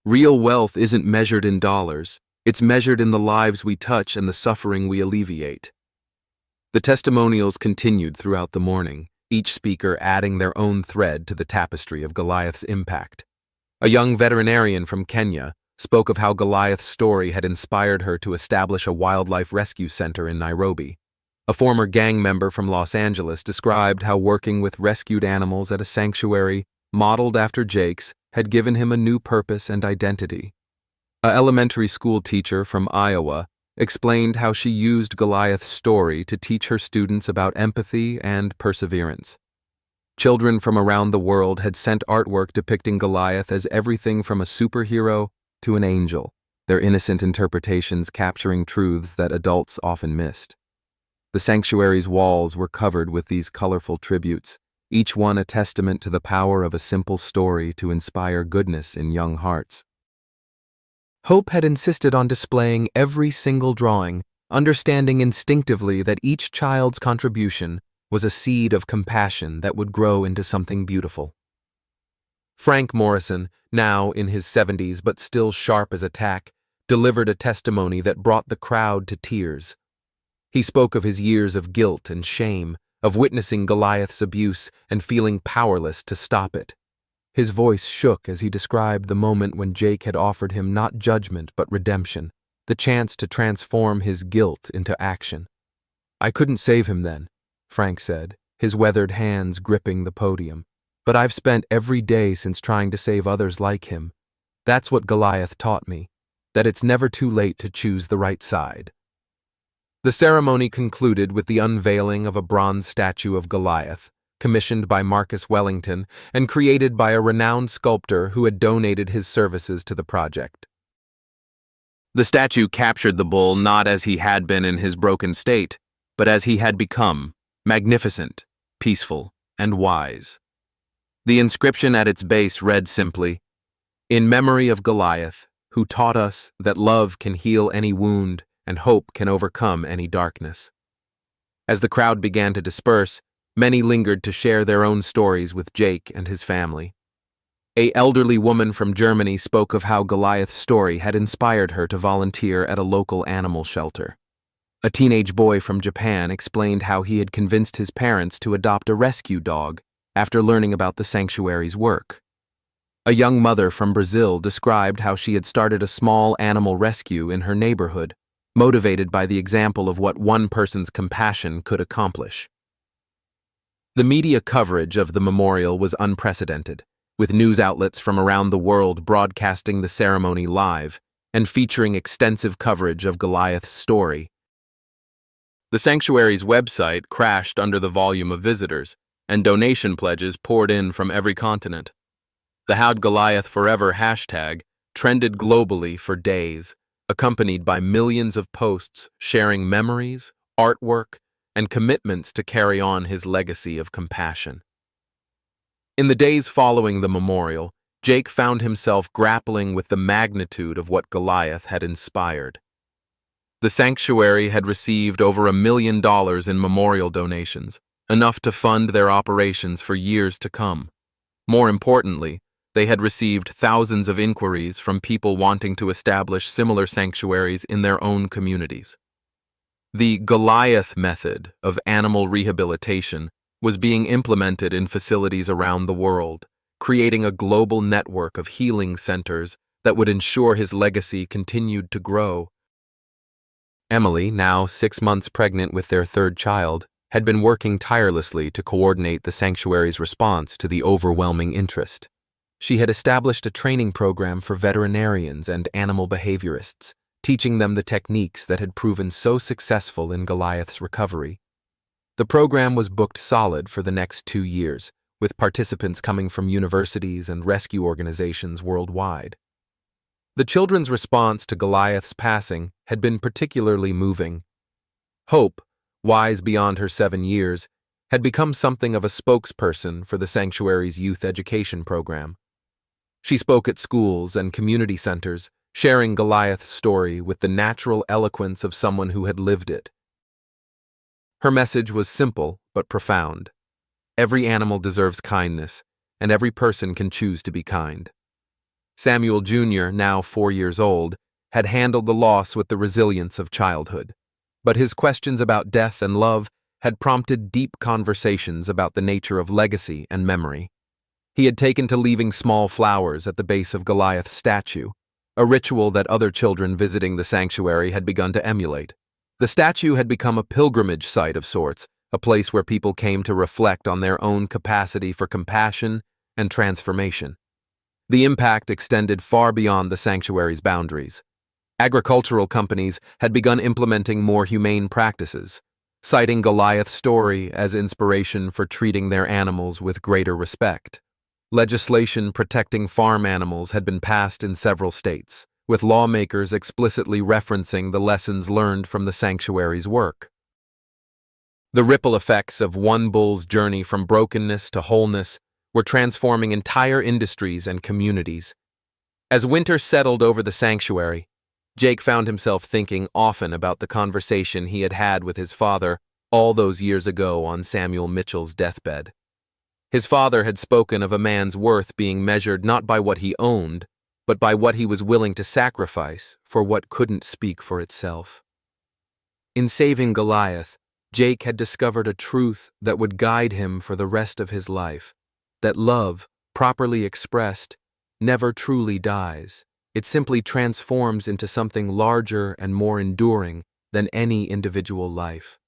Real wealth isn't measured in dollars, it's measured in the lives we touch and the suffering we alleviate." The testimonials continued throughout the morning, each speaker adding their own thread to the tapestry of Goliath's impact. A young veterinarian from Kenya spoke of how Goliath's story had inspired her to establish a wildlife rescue center in Nairobi. A former gang member from Los Angeles described how working with rescued animals at a sanctuary modeled after Jake's had given him a new purpose and identity. An elementary school teacher from Iowa explained how she used Goliath's story to teach her students about empathy and perseverance. Children from around the world had sent artwork depicting Goliath as everything from a superhero to an angel, their innocent interpretations capturing truths that adults often missed. The sanctuary's walls were covered with these colorful tributes, each one a testament to the power of a simple story to inspire goodness in young hearts. Hope had insisted on displaying every single drawing, understanding instinctively that each child's contribution was a seed of compassion that would grow into something beautiful. Frank Morrison, now in his 70s but still sharp as a tack, delivered a testimony that brought the crowd to tears. He spoke of his years of guilt and shame, of witnessing Goliath's abuse and feeling powerless to stop it. His voice shook as he described the moment when Jake had offered him not judgment but redemption, the chance to transform his guilt into action. "I couldn't save him then," Frank said, his weathered hands gripping the podium. "But I've spent every day since trying to save others like him. That's what Goliath taught me, that it's never too late to choose the right side." The ceremony concluded with the unveiling of a bronze statue of Goliath, commissioned by Marcus Wellington and created by a renowned sculptor who had donated his services to the project. The statue captured the bull not as he had been in his broken state, but as he had become, magnificent, peaceful, and wise. The inscription at its base read simply, "In memory of Goliath, who taught us that love can heal any wound and hope can overcome any darkness." As the crowd began to disperse, many lingered to share their own stories with Jake and his family. An elderly woman from Germany spoke of how Goliath's story had inspired her to volunteer at a local animal shelter. A teenage boy from Japan explained how he had convinced his parents to adopt a rescue dog after learning about the sanctuary's work. A young mother from Brazil described how she had started a small animal rescue in her neighborhood, motivated by the example of what one person's compassion could accomplish. The media coverage of the memorial was unprecedented, with news outlets from around the world broadcasting the ceremony live and featuring extensive coverage of Goliath's story. The sanctuary's website crashed under the volume of visitors, and donation pledges poured in from every continent. The #How'dGoliathForever hashtag trended globally for days, accompanied by millions of posts sharing memories, artwork, and commitments to carry on his legacy of compassion. In the days following the memorial, Jake found himself grappling with the magnitude of what Goliath had inspired. The sanctuary had received over $1 million in memorial donations, enough to fund their operations for years to come. More importantly, they had received thousands of inquiries from people wanting to establish similar sanctuaries in their own communities. The Goliath method of animal rehabilitation was being implemented in facilities around the world, creating a global network of healing centers that would ensure his legacy continued to grow. Emily, now 6 months pregnant with their third child, had been working tirelessly to coordinate the sanctuary's response to the overwhelming interest. She had established a training program for veterinarians and animal behaviorists, teaching them the techniques that had proven so successful in Goliath's recovery. The program was booked solid for the next 2 years, with participants coming from universities and rescue organizations worldwide. The children's response to Goliath's passing had been particularly moving. Hope, wise beyond her 7 years, had become something of a spokesperson for the sanctuary's youth education program. She spoke at schools and community centers, sharing Goliath's story with the natural eloquence of someone who had lived it. Her message was simple but profound. Every animal deserves kindness, and every person can choose to be kind. Samuel Jr., now 4 years old, had handled the loss with the resilience of childhood, but his questions about death and love had prompted deep conversations about the nature of legacy and memory. He had taken to leaving small flowers at the base of Goliath's statue, a ritual that other children visiting the sanctuary had begun to emulate. The statue had become a pilgrimage site of sorts, a place where people came to reflect on their own capacity for compassion and transformation. The impact extended far beyond the sanctuary's boundaries. Agricultural companies had begun implementing more humane practices, citing Goliath's story as inspiration for treating their animals with greater respect. Legislation protecting farm animals had been passed in several states, with lawmakers explicitly referencing the lessons learned from the sanctuary's work. The ripple effects of one bull's journey from brokenness to wholeness were transforming entire industries and communities. As winter settled over the sanctuary, Jake found himself thinking often about the conversation he had had with his father all those years ago on Samuel Mitchell's deathbed. His father had spoken of a man's worth being measured not by what he owned, but by what he was willing to sacrifice for what couldn't speak for itself. In saving Goliath, Jake had discovered a truth that would guide him for the rest of his life, that love, properly expressed, never truly dies. It simply transforms into something larger and more enduring than any individual life.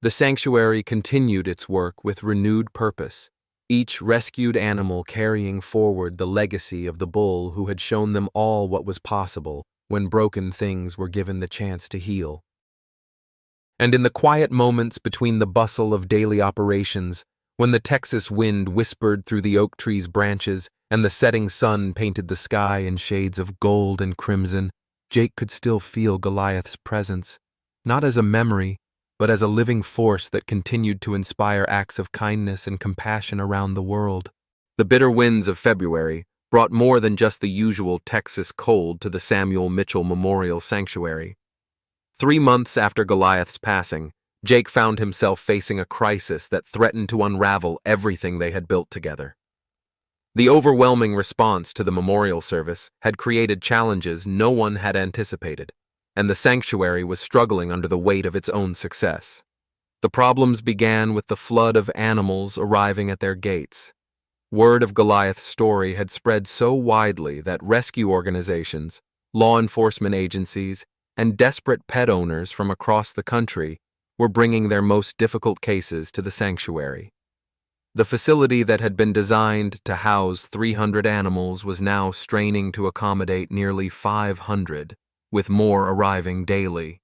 The sanctuary continued its work with renewed purpose, each rescued animal carrying forward the legacy of the bull who had shown them all what was possible when broken things were given the chance to heal. And in the quiet moments between the bustle of daily operations, when the Texas wind whispered through the oak tree's branches and the setting sun painted the sky in shades of gold and crimson, Jake could still feel Goliath's presence, not as a memory, but as a living force that continued to inspire acts of kindness and compassion around the world. The bitter winds of February brought more than just the usual Texas cold to the Samuel Mitchell Memorial Sanctuary. 3 months after Goliath's passing, Jake found himself facing a crisis that threatened to unravel everything they had built together. The overwhelming response to the memorial service had created challenges no one had anticipated, and the sanctuary was struggling under the weight of its own success. The problems began with the flood of animals arriving at their gates. Word of Goliath's story had spread so widely that rescue organizations, law enforcement agencies, and desperate pet owners from across the country were bringing their most difficult cases to the sanctuary. The facility that had been designed to house 300 animals was now straining to accommodate nearly 500, with more arriving daily.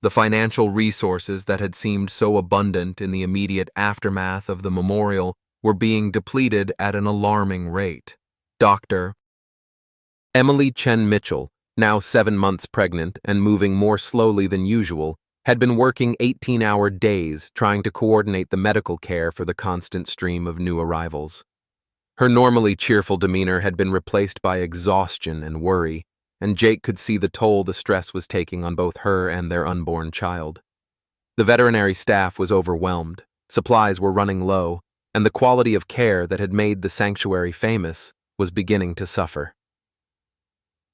The financial resources that had seemed so abundant in the immediate aftermath of the memorial were being depleted at an alarming rate. Dr. Emily Chen Mitchell, now 7 months pregnant and moving more slowly than usual, had been working 18-hour days trying to coordinate the medical care for the constant stream of new arrivals. Her normally cheerful demeanor had been replaced by exhaustion and worry, and Jake could see the toll the stress was taking on both her and their unborn child. The veterinary staff was overwhelmed, supplies were running low, and the quality of care that had made the sanctuary famous was beginning to suffer.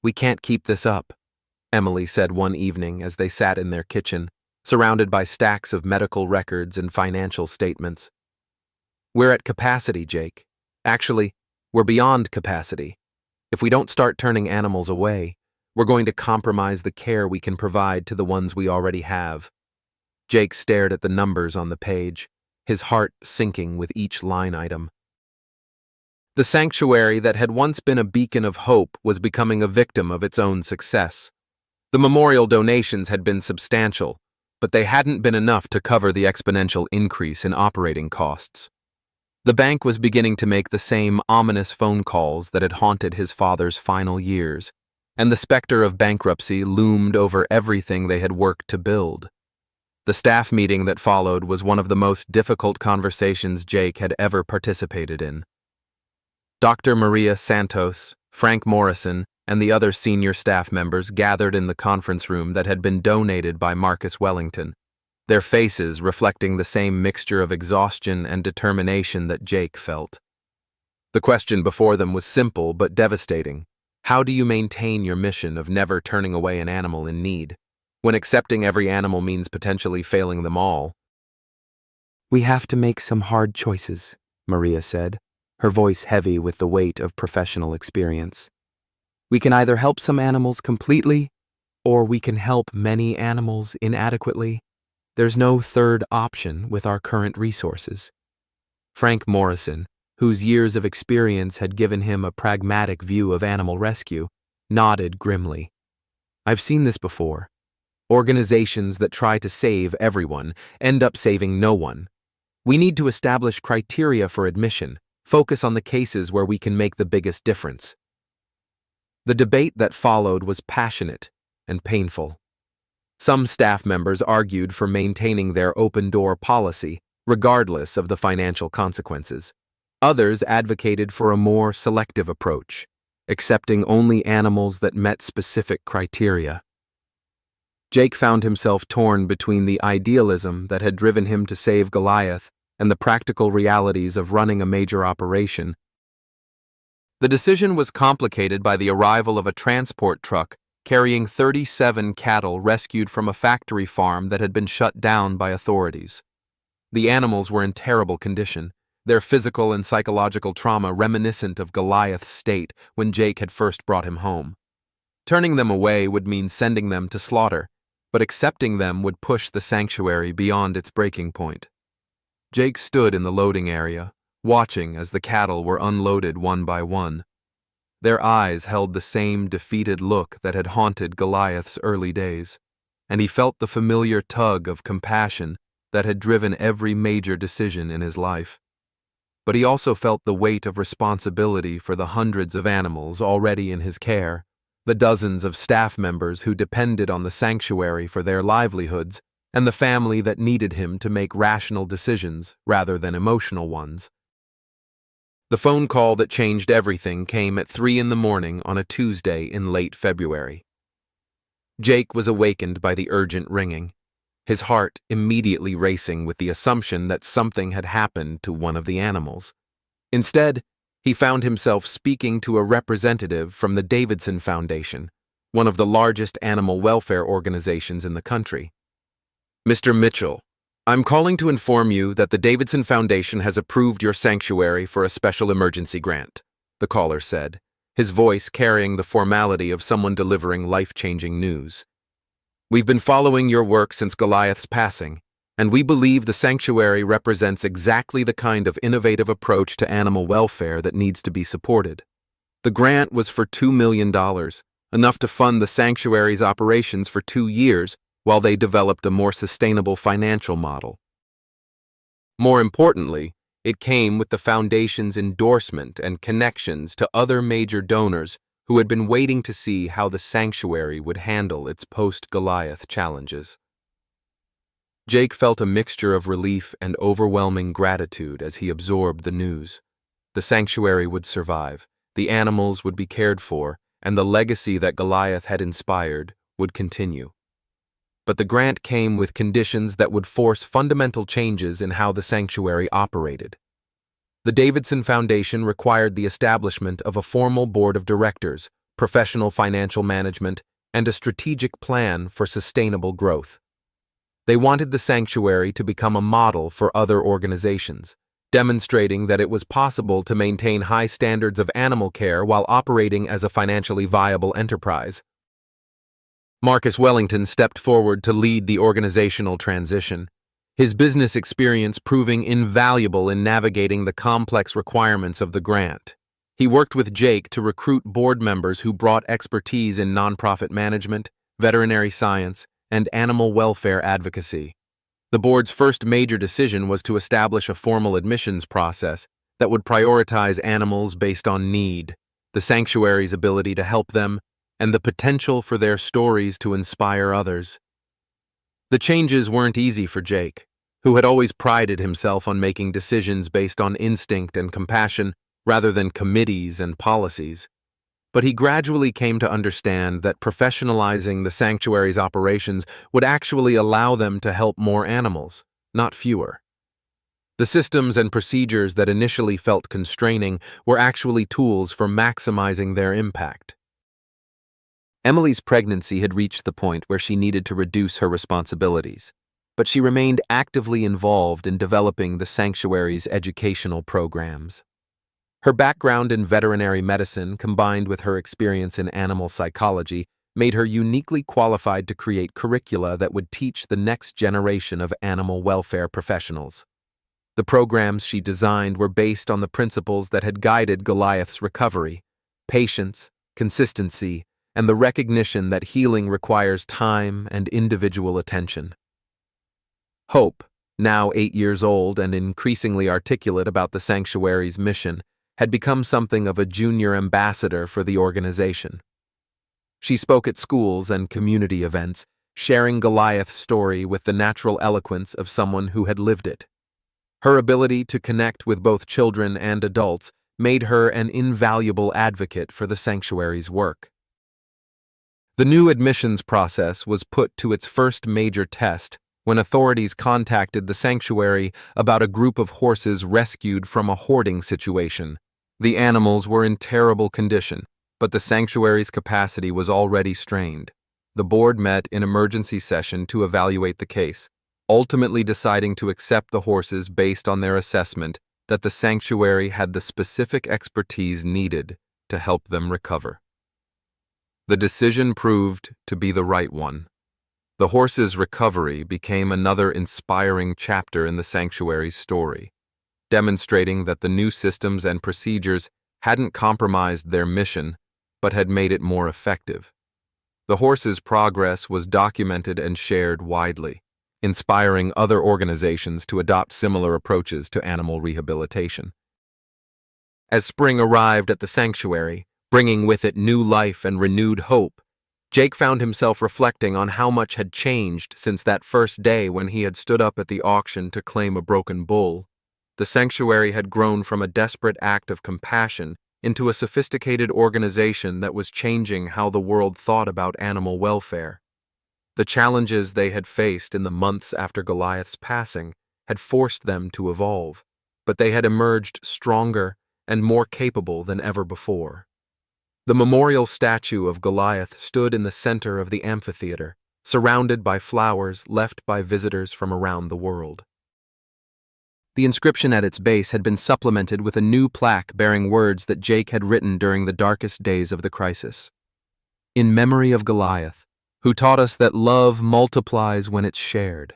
"We can't keep this up," Emily said one evening as they sat in their kitchen, surrounded by stacks of medical records and financial statements. "We're at capacity, Jake. Actually, we're beyond capacity. If we don't start turning animals away, we're going to compromise the care we can provide to the ones we already have." Jake stared at the numbers on the page, his heart sinking with each line item. The sanctuary that had once been a beacon of hope was becoming a victim of its own success. The memorial donations had been substantial, but they hadn't been enough to cover the exponential increase in operating costs. The bank was beginning to make the same ominous phone calls that had haunted his father's final years, and the specter of bankruptcy loomed over everything they had worked to build. The staff meeting that followed was one of the most difficult conversations Jake had ever participated in. Dr. Maria Santos, Frank Morrison, and the other senior staff members gathered in the conference room that had been donated by Marcus Wellington, their faces reflecting the same mixture of exhaustion and determination that Jake felt. The question before them was simple but devastating. How do you maintain your mission of never turning away an animal in need, when accepting every animal means potentially failing them all? "We have to make some hard choices," Maria said, her voice heavy with the weight of professional experience. "We can either help some animals completely, or we can help many animals inadequately. There's no third option with our current resources." Frank Morrison, whose years of experience had given him a pragmatic view of animal rescue, nodded grimly. "I've seen this before. Organizations that try to save everyone end up saving no one. We need to establish criteria for admission, focus on the cases where we can make the biggest difference." The debate that followed was passionate and painful. Some staff members argued for maintaining their open-door policy, regardless of the financial consequences. Others advocated for a more selective approach, accepting only animals that met specific criteria. Jake found himself torn between the idealism that had driven him to save Goliath and the practical realities of running a major operation. The decision was complicated by the arrival of a transport truck carrying 37 cattle rescued from a factory farm that had been shut down by authorities. The animals were in terrible condition, their physical and psychological trauma reminiscent of Goliath's state when Jake had first brought him home. Turning them away would mean sending them to slaughter, but accepting them would push the sanctuary beyond its breaking point. Jake stood in the loading area, watching as the cattle were unloaded one by one. Their eyes held the same defeated look that had haunted Goliath's early days, and he felt the familiar tug of compassion that had driven every major decision in his life. But he also felt the weight of responsibility for the hundreds of animals already in his care, the dozens of staff members who depended on the sanctuary for their livelihoods, and the family that needed him to make rational decisions rather than emotional ones. The phone call that changed everything came at 3 a.m. on a Tuesday in late February. Jake was awakened by the urgent ringing, his heart immediately racing with the assumption that something had happened to one of the animals. Instead, he found himself speaking to a representative from the Davidson Foundation, one of the largest animal welfare organizations in the country. "Mr. Mitchell, I'm calling to inform you that the Davidson Foundation has approved your sanctuary for a special emergency grant," the caller said, his voice carrying the formality of someone delivering life-changing news. "We've been following your work since Goliath's passing, and we believe the sanctuary represents exactly the kind of innovative approach to animal welfare that needs to be supported. The grant was for $2 million, enough to fund the sanctuary's operations for 2 years while they developed a more sustainable financial model. More importantly, it came with the Foundation's endorsement and connections to other major donors who had been waiting to see how the sanctuary would handle its post-Goliath challenges. Jake felt a mixture of relief and overwhelming gratitude as he absorbed the news. The sanctuary would survive, the animals would be cared for, and the legacy that Goliath had inspired would continue. But the grant came with conditions that would force fundamental changes in how the sanctuary operated. The Davidson Foundation required the establishment of a formal board of directors, professional financial management, and a strategic plan for sustainable growth. They wanted the sanctuary to become a model for other organizations, demonstrating that it was possible to maintain high standards of animal care while operating as a financially viable enterprise. Marcus Wellington stepped forward to lead the organizational transition, his business experience proving invaluable in navigating the complex requirements of the grant. He worked with Jake to recruit board members who brought expertise in nonprofit management, veterinary science, and animal welfare advocacy. The board's first major decision was to establish a formal admissions process that would prioritize animals based on need, the sanctuary's ability to help them, and the potential for their stories to inspire others. The changes weren't easy for Jake, who had always prided himself on making decisions based on instinct and compassion rather than committees and policies. But he gradually came to understand that professionalizing the sanctuary's operations would actually allow them to help more animals, not fewer. The systems and procedures that initially felt constraining were actually tools for maximizing their impact. Emily's pregnancy had reached the point where she needed to reduce her responsibilities, but she remained actively involved in developing the sanctuary's educational programs. Her background in veterinary medicine, combined with her experience in animal psychology, made her uniquely qualified to create curricula that would teach the next generation of animal welfare professionals. The programs she designed were based on the principles that had guided Goliath's recovery: patience, consistency, and the recognition that healing requires time and individual attention. Hope, now 8 years old and increasingly articulate about the sanctuary's mission, had become something of a junior ambassador for the organization. She spoke at schools and community events, sharing Goliath's story with the natural eloquence of someone who had lived it. Her ability to connect with both children and adults made her an invaluable advocate for the sanctuary's work. The new admissions process was put to its first major test when authorities contacted the sanctuary about a group of horses rescued from a hoarding situation. The animals were in terrible condition, but the sanctuary's capacity was already strained. The board met in emergency session to evaluate the case, ultimately deciding to accept the horses based on their assessment that the sanctuary had the specific expertise needed to help them recover. The decision proved to be the right one. The horses' recovery became another inspiring chapter in the sanctuary's story, demonstrating that the new systems and procedures hadn't compromised their mission, but had made it more effective. The horses' progress was documented and shared widely, inspiring other organizations to adopt similar approaches to animal rehabilitation. As spring arrived at the sanctuary, bringing with it new life and renewed hope, Jake found himself reflecting on how much had changed since that first day when he had stood up at the auction to claim a broken bull. The sanctuary had grown from a desperate act of compassion into a sophisticated organization that was changing how the world thought about animal welfare. The challenges they had faced in the months after Goliath's passing had forced them to evolve, but they had emerged stronger and more capable than ever before. The memorial statue of Goliath stood in the center of the amphitheater, surrounded by flowers left by visitors from around the world. The inscription at its base had been supplemented with a new plaque bearing words that Jake had written during the darkest days of the crisis. In memory of Goliath, who taught us that love multiplies when it's shared,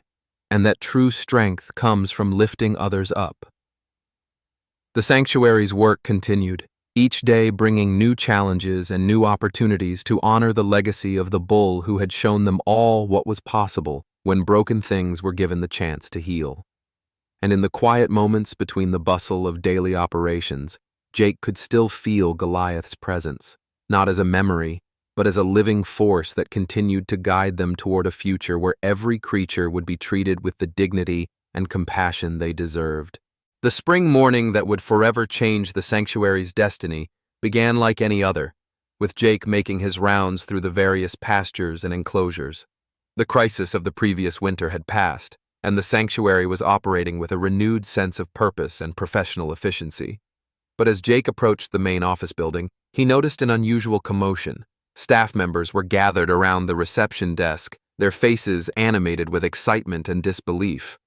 and that true strength comes from lifting others up. The sanctuary's work continued, each day bringing new challenges and new opportunities to honor the legacy of the bull who had shown them all what was possible when broken things were given the chance to heal. And in the quiet moments between the bustle of daily operations, Jake could still feel Goliath's presence, not as a memory, but as a living force that continued to guide them toward a future where every creature would be treated with the dignity and compassion they deserved. The spring morning that would forever change the sanctuary's destiny began like any other, with Jake making his rounds through the various pastures and enclosures. The crisis of the previous winter had passed, and the sanctuary was operating with a renewed sense of purpose and professional efficiency. But as Jake approached the main office building, he noticed an unusual commotion. Staff members were gathered around the reception desk, their faces animated with excitement and disbelief.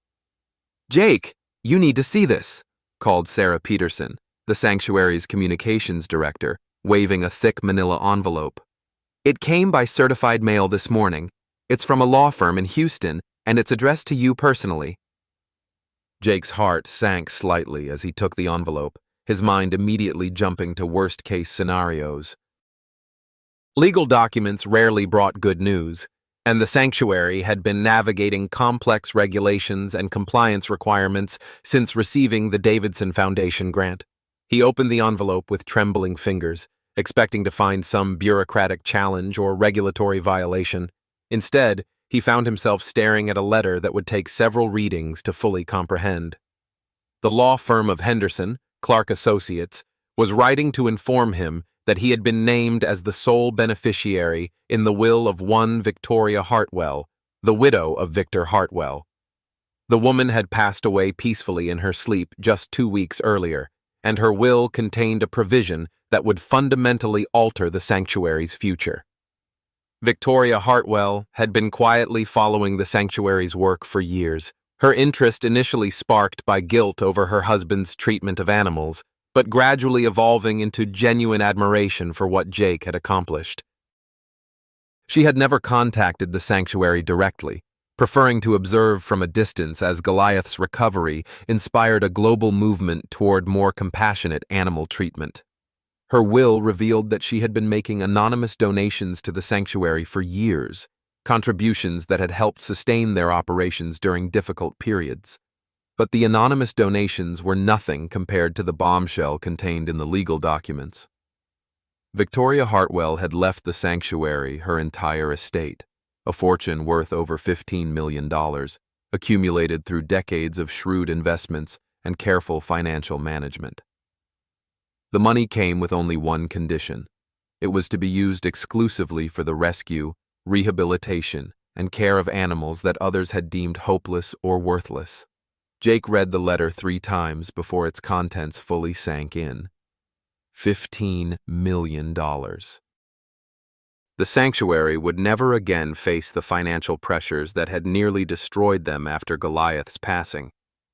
"Jake, you need to see this," called Sarah Peterson, the sanctuary's communications director, waving a thick manila envelope. "It came by certified mail this morning. It's from a law firm in Houston, and it's addressed to you personally." Jake's heart sank slightly as he took the envelope, his mind immediately jumping to worst-case scenarios. Legal documents rarely brought good news, and the sanctuary had been navigating complex regulations and compliance requirements since receiving the Davidson Foundation grant. He opened the envelope with trembling fingers, expecting to find some bureaucratic challenge or regulatory violation. Instead, he found himself staring at a letter that would take several readings to fully comprehend. The law firm of Henderson, Clark Associates, was writing to inform him that he had been named as the sole beneficiary in the will of one Victoria Hartwell, the widow of Victor Hartwell. The woman had passed away peacefully in her sleep just 2 weeks earlier, and her will contained a provision that would fundamentally alter the sanctuary's future. Victoria Hartwell had been quietly following the sanctuary's work for years, her interest initially sparked by guilt over her husband's treatment of animals, but gradually evolving into genuine admiration for what Jake had accomplished. She had never contacted the sanctuary directly, preferring to observe from a distance as Goliath's recovery inspired a global movement toward more compassionate animal treatment. Her will revealed that she had been making anonymous donations to the sanctuary for years, contributions that had helped sustain their operations during difficult periods. But the anonymous donations were nothing compared to the bombshell contained in the legal documents. Victoria Hartwell had left the sanctuary her entire estate, a fortune worth over $15 million, accumulated through decades of shrewd investments and careful financial management. The money came with only one condition. It was to be used exclusively for the rescue, rehabilitation, and care of animals that others had deemed hopeless or worthless. Jake read the letter 3 times before its contents fully sank in. $15 million. The sanctuary would never again face the financial pressures that had nearly destroyed them after Goliath's passing.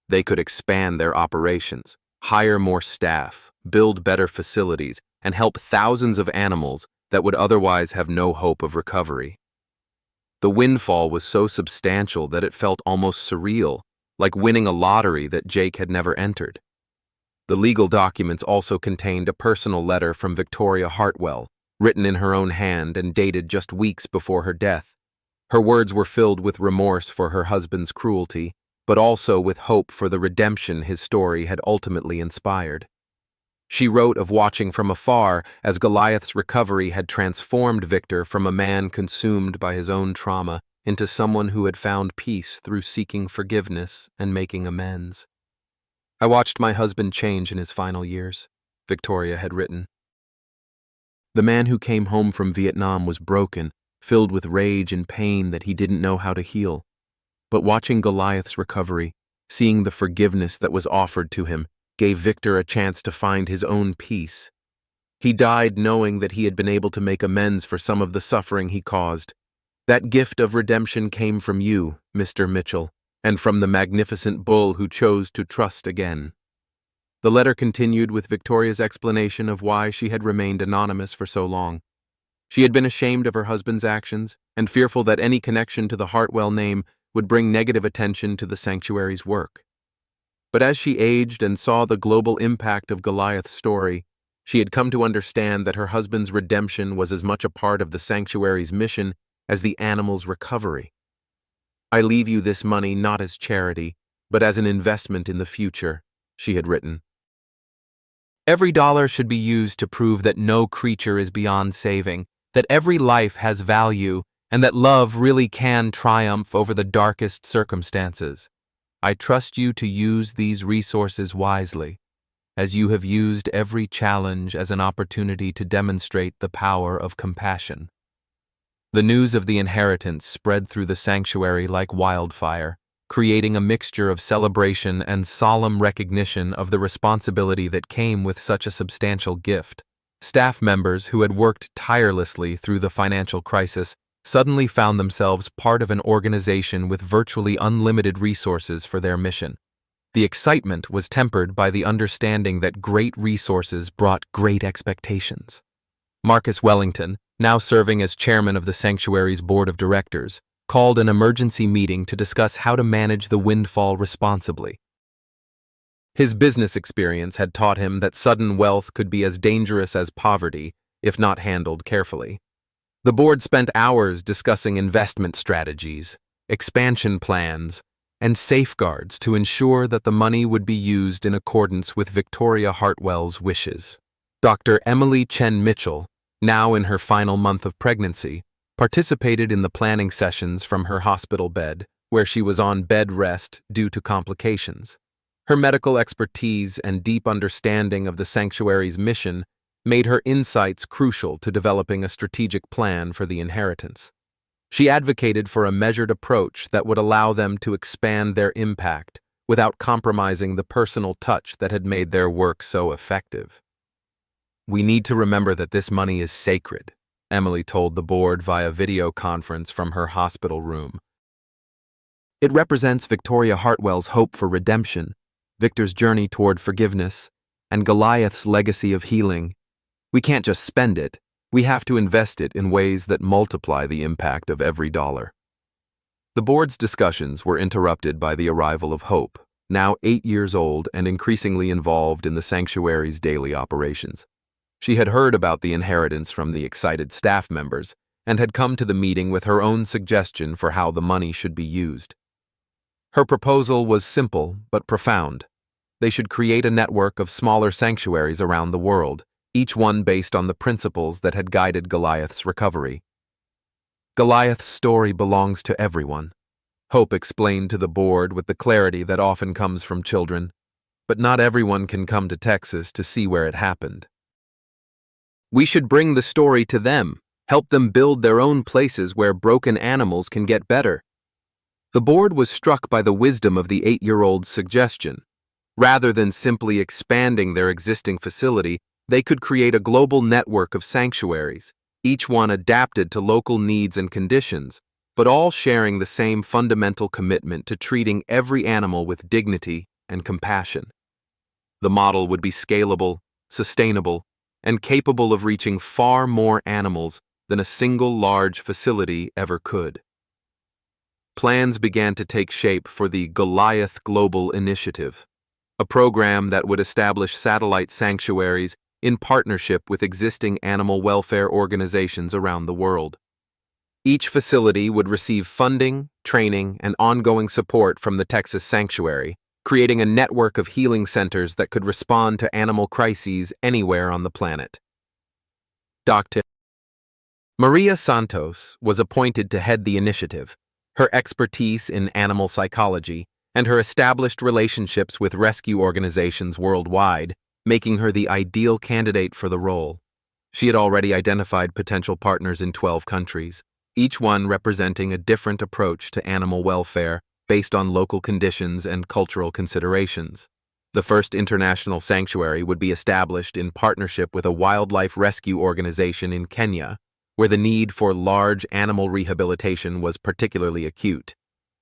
They could expand their operations, hire more staff, build better facilities, and help thousands of animals that would otherwise have no hope of recovery. The windfall was so substantial that it felt almost surreal, like winning a lottery that Jake had never entered. The legal documents also contained a personal letter from Victoria Hartwell, written in her own hand and dated just weeks before her death. Her words were filled with remorse for her husband's cruelty, but also with hope for the redemption his story had ultimately inspired. She wrote of watching from afar as Goliath's recovery had transformed Victor from a man consumed by his own trauma into someone who had found peace through seeking forgiveness and making amends. I watched my husband change in his final years, Victoria had written. The man who came home from Vietnam was broken, filled with rage and pain that he didn't know how to heal. But watching Goliath's recovery, seeing the forgiveness that was offered to him, gave Victor a chance to find his own peace. He died knowing that he had been able to make amends for some of the suffering he caused. That gift of redemption came from you, Mr. Mitchell, and from the magnificent bull who chose to trust again. The letter continued with Victoria's explanation of why she had remained anonymous for so long. She had been ashamed of her husband's actions and fearful that any connection to the Hartwell name would bring negative attention to the sanctuary's work. But as she aged and saw the global impact of Goliath's story, she had come to understand that her husband's redemption was as much a part of the sanctuary's mission as the animal's recovery. I leave you this money not as charity, but as an investment in the future, she had written. Every dollar should be used to prove that no creature is beyond saving, that every life has value, and that love really can triumph over the darkest circumstances. I trust you to use these resources wisely, as you have used every challenge as an opportunity to demonstrate the power of compassion. The news of the inheritance spread through the sanctuary like wildfire, creating a mixture of celebration and solemn recognition of the responsibility that came with such a substantial gift. Staff members who had worked tirelessly through the financial crisis suddenly found themselves part of an organization with virtually unlimited resources for their mission. The excitement was tempered by the understanding that great resources brought great expectations. Marcus Wellington, now serving as chairman of the sanctuary's board of directors, called an emergency meeting to discuss how to manage the windfall responsibly. His business experience had taught him that sudden wealth could be as dangerous as poverty if not handled carefully. The board spent hours discussing investment strategies, expansion plans, and safeguards to ensure that the money would be used in accordance with Victoria Hartwell's wishes. Dr. Emily Chen Mitchell, now in her final month of pregnancy, participated in the planning sessions from her hospital bed, where she was on bed rest due to complications. Her medical expertise and deep understanding of the sanctuary's mission made her insights crucial to developing a strategic plan for the inheritance. She advocated for a measured approach that would allow them to expand their impact without compromising the personal touch that had made their work so effective. We need to remember that this money is sacred, Emily told the board via video conference from her hospital room. It represents Victoria Hartwell's hope for redemption, Victor's journey toward forgiveness, and Goliath's legacy of healing. We can't just spend it, we have to invest it in ways that multiply the impact of every dollar. The board's discussions were interrupted by the arrival of Hope, now 8 years old and increasingly involved in the sanctuary's daily operations. She had heard about the inheritance from the excited staff members and had come to the meeting with her own suggestion for how the money should be used. Her proposal was simple but profound. They should create a network of smaller sanctuaries around the world, each one based on the principles that had guided Goliath's recovery. Goliath's story belongs to everyone, Hope explained to the board with the clarity that often comes from children, but not everyone can come to Texas to see where it happened. We should bring the story to them, help them build their own places where broken animals can get better. The board was struck by the wisdom of the 8-year-old's suggestion. Rather than simply expanding their existing facility, they could create a global network of sanctuaries, each one adapted to local needs and conditions, but all sharing the same fundamental commitment to treating every animal with dignity and compassion. The model would be scalable, sustainable, and capable of reaching far more animals than a single large facility ever could. Plans began to take shape for the Goliath Global Initiative, a program that would establish satellite sanctuaries in partnership with existing animal welfare organizations around the world. Each facility would receive funding, training, and ongoing support from the Texas Sanctuary, creating a network of healing centers that could respond to animal crises anywhere on the planet. Dr. Maria Santos was appointed to head the initiative. Her expertise in animal psychology and her established relationships with rescue organizations worldwide, making her the ideal candidate for the role. She had already identified potential partners in 12 countries, each one representing a different approach to animal welfare based on local conditions and cultural considerations. The first international sanctuary would be established in partnership with a wildlife rescue organization in Kenya, where the need for large animal rehabilitation was particularly acute.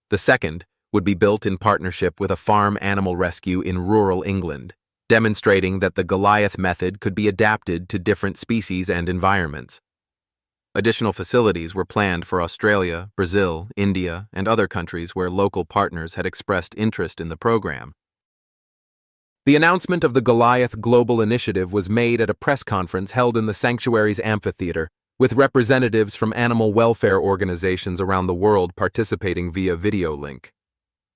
The second would be built in partnership with a farm animal rescue in rural England, demonstrating that the Goliath method could be adapted to different species and environments. Additional facilities were planned for Australia, Brazil, India, and other countries where local partners had expressed interest in the program. The announcement of the Goliath Global Initiative was made at a press conference held in the sanctuary's amphitheater, with representatives from animal welfare organizations around the world participating via video link.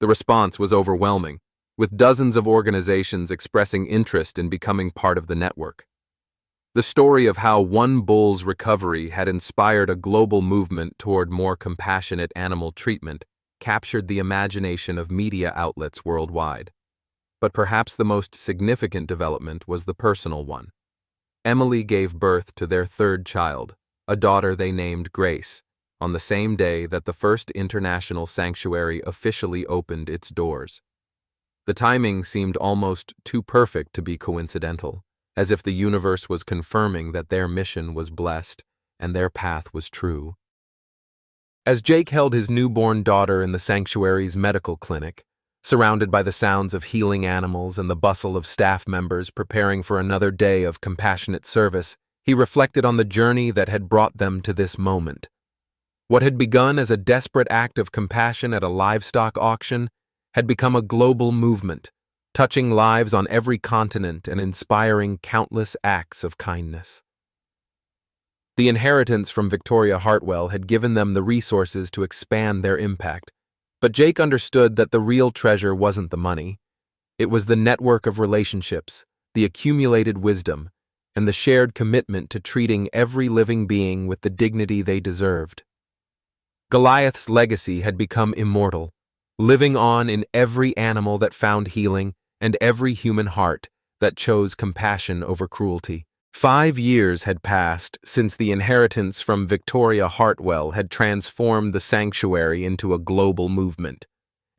The response was overwhelming, with dozens of organizations expressing interest in becoming part of the network. The story of how one bull's recovery had inspired a global movement toward more compassionate animal treatment captured the imagination of media outlets worldwide. But perhaps the most significant development was the personal one. Emily gave birth to their third child, a daughter they named Grace, on the same day that the first international sanctuary officially opened its doors. The timing seemed almost too perfect to be coincidental, as if the universe was confirming that their mission was blessed and their path was true. As Jake held his newborn daughter in the sanctuary's medical clinic, surrounded by the sounds of healing animals and the bustle of staff members preparing for another day of compassionate service, he reflected on the journey that had brought them to this moment. What had begun as a desperate act of compassion at a livestock auction had become a global movement, touching lives on every continent and inspiring countless acts of kindness. The inheritance from Victoria Hartwell had given them the resources to expand their impact, but Jake understood that the real treasure wasn't the money. It was the network of relationships, the accumulated wisdom, and the shared commitment to treating every living being with the dignity they deserved. Goliath's legacy had become immortal, living on in every animal that found healing and every human heart that chose compassion over cruelty. 5 years had passed since the inheritance from Victoria Hartwell had transformed the sanctuary into a global movement,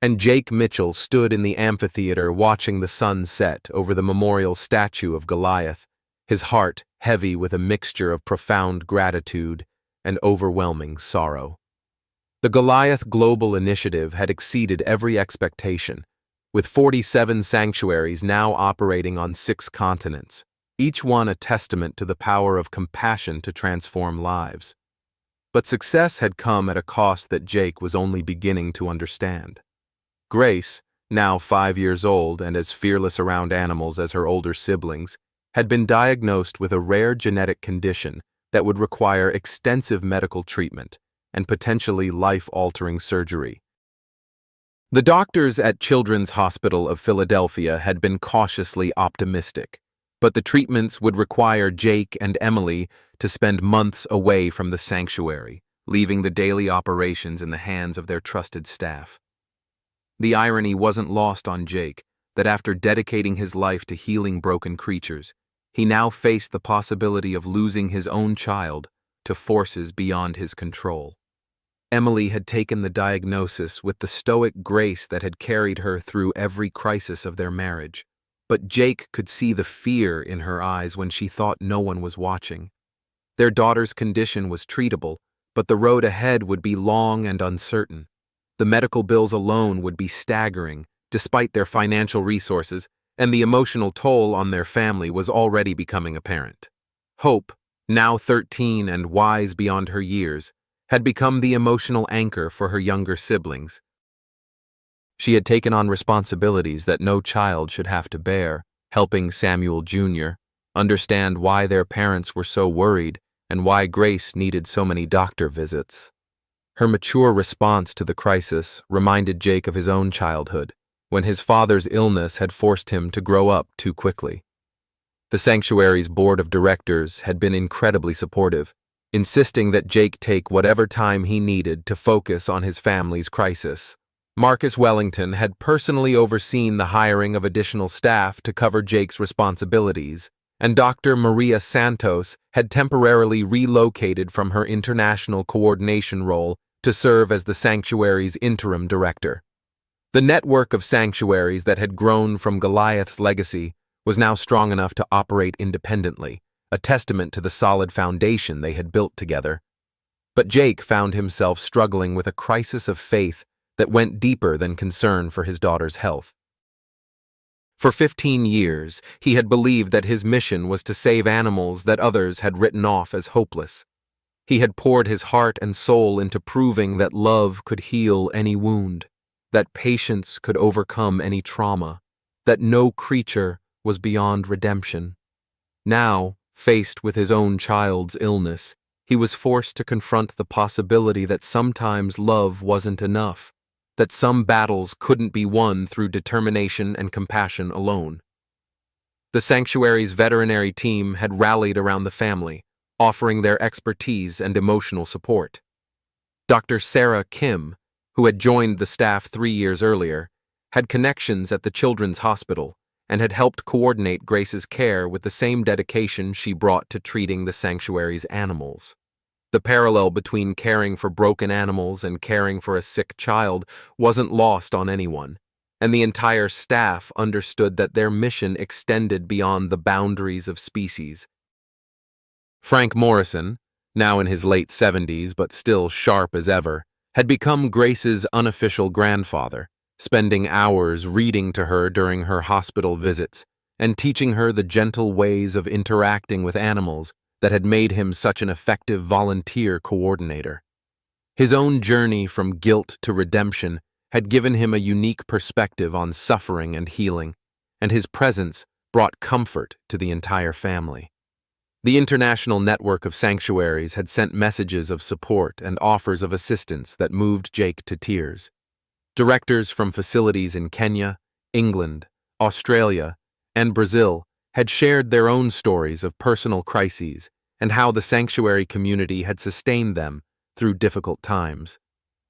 and Jake Mitchell stood in the amphitheater watching the sun set over the memorial statue of Goliath, his heart heavy with a mixture of profound gratitude and overwhelming sorrow. The Goliath Global Initiative had exceeded every expectation, with 47 sanctuaries now operating on 6 continents, each one a testament to the power of compassion to transform lives. But success had come at a cost that Jake was only beginning to understand. Grace, now 5 years old and as fearless around animals as her older siblings, had been diagnosed with a rare genetic condition that would require extensive medical treatment and potentially life-altering surgery. The doctors at Children's Hospital of Philadelphia had been cautiously optimistic, but the treatments would require Jake and Emily to spend months away from the sanctuary, leaving the daily operations in the hands of their trusted staff. The irony wasn't lost on Jake that after dedicating his life to healing broken creatures, he now faced the possibility of losing his own child to forces beyond his control. Emily had taken the diagnosis with the stoic grace that had carried her through every crisis of their marriage, but Jake could see the fear in her eyes when she thought no one was watching. Their daughter's condition was treatable, but the road ahead would be long and uncertain. The medical bills alone would be staggering, despite their financial resources, and the emotional toll on their family was already becoming apparent. Hope, now 13 and wise beyond her years, had become the emotional anchor for her younger siblings. She had taken on responsibilities that no child should have to bear, helping Samuel Jr. understand why their parents were so worried and why Grace needed so many doctor visits. Her mature response to the crisis reminded Jake of his own childhood, when his father's illness had forced him to grow up too quickly. The sanctuary's board of directors had been incredibly supportive, insisting that Jake take whatever time he needed to focus on his family's crisis. Marcus Wellington had personally overseen the hiring of additional staff to cover Jake's responsibilities, and Dr. Maria Santos had temporarily relocated from her international coordination role to serve as the sanctuary's interim director. The network of sanctuaries that had grown from Goliath's legacy was now strong enough to operate independently, a testament to the solid foundation they had built together. But Jake found himself struggling with a crisis of faith that went deeper than concern for his daughter's health. For 15 years, he had believed that his mission was to save animals that others had written off as hopeless. He had poured his heart and soul into proving that love could heal any wound, that patience could overcome any trauma, that no creature was beyond redemption. Now, faced with his own child's illness, he was forced to confront the possibility that sometimes love wasn't enough, that some battles couldn't be won through determination and compassion alone. The sanctuary's veterinary team had rallied around the family, offering their expertise and emotional support. Dr. Sarah Kim, who had joined the staff 3 years earlier, had connections at the Children's Hospital and had helped coordinate Grace's care with the same dedication she brought to treating the sanctuary's animals. The parallel between caring for broken animals and caring for a sick child wasn't lost on anyone, and the entire staff understood that their mission extended beyond the boundaries of species. Frank Morrison, now in his late 70s but still sharp as ever, had become Grace's unofficial grandfather, spending hours reading to her during her hospital visits and teaching her the gentle ways of interacting with animals that had made him such an effective volunteer coordinator. His own journey from guilt to redemption had given him a unique perspective on suffering and healing, and his presence brought comfort to the entire family. The international network of sanctuaries had sent messages of support and offers of assistance that moved Jake to tears. Directors from facilities in Kenya, England, Australia, and Brazil had shared their own stories of personal crises and how the sanctuary community had sustained them through difficult times.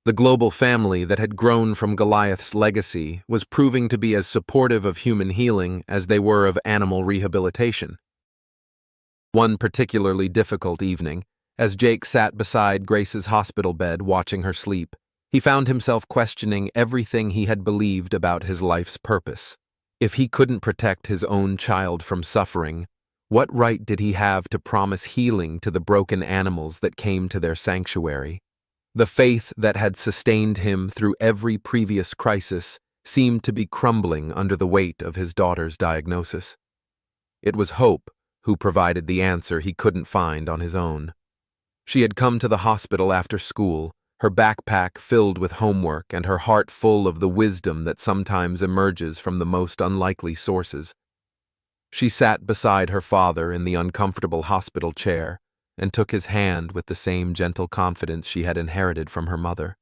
The global family that had grown from Goliath's legacy was proving to be as supportive of human healing as they were of animal rehabilitation. One particularly difficult evening, as Jake sat beside Grace's hospital bed watching her sleep, he found himself questioning everything he had believed about his life's purpose. If he couldn't protect his own child from suffering, What right did he have to promise healing to the broken animals that came to their sanctuary? The faith that had sustained him through every previous crisis seemed to be crumbling under the weight of his daughter's diagnosis. It was Hope who provided the answer he couldn't find on his own. She had come to the hospital after school, her backpack filled with homework and her heart full of the wisdom that sometimes emerges from the most unlikely sources. She sat beside her father in the uncomfortable hospital chair and took his hand with the same gentle confidence she had inherited from her mother.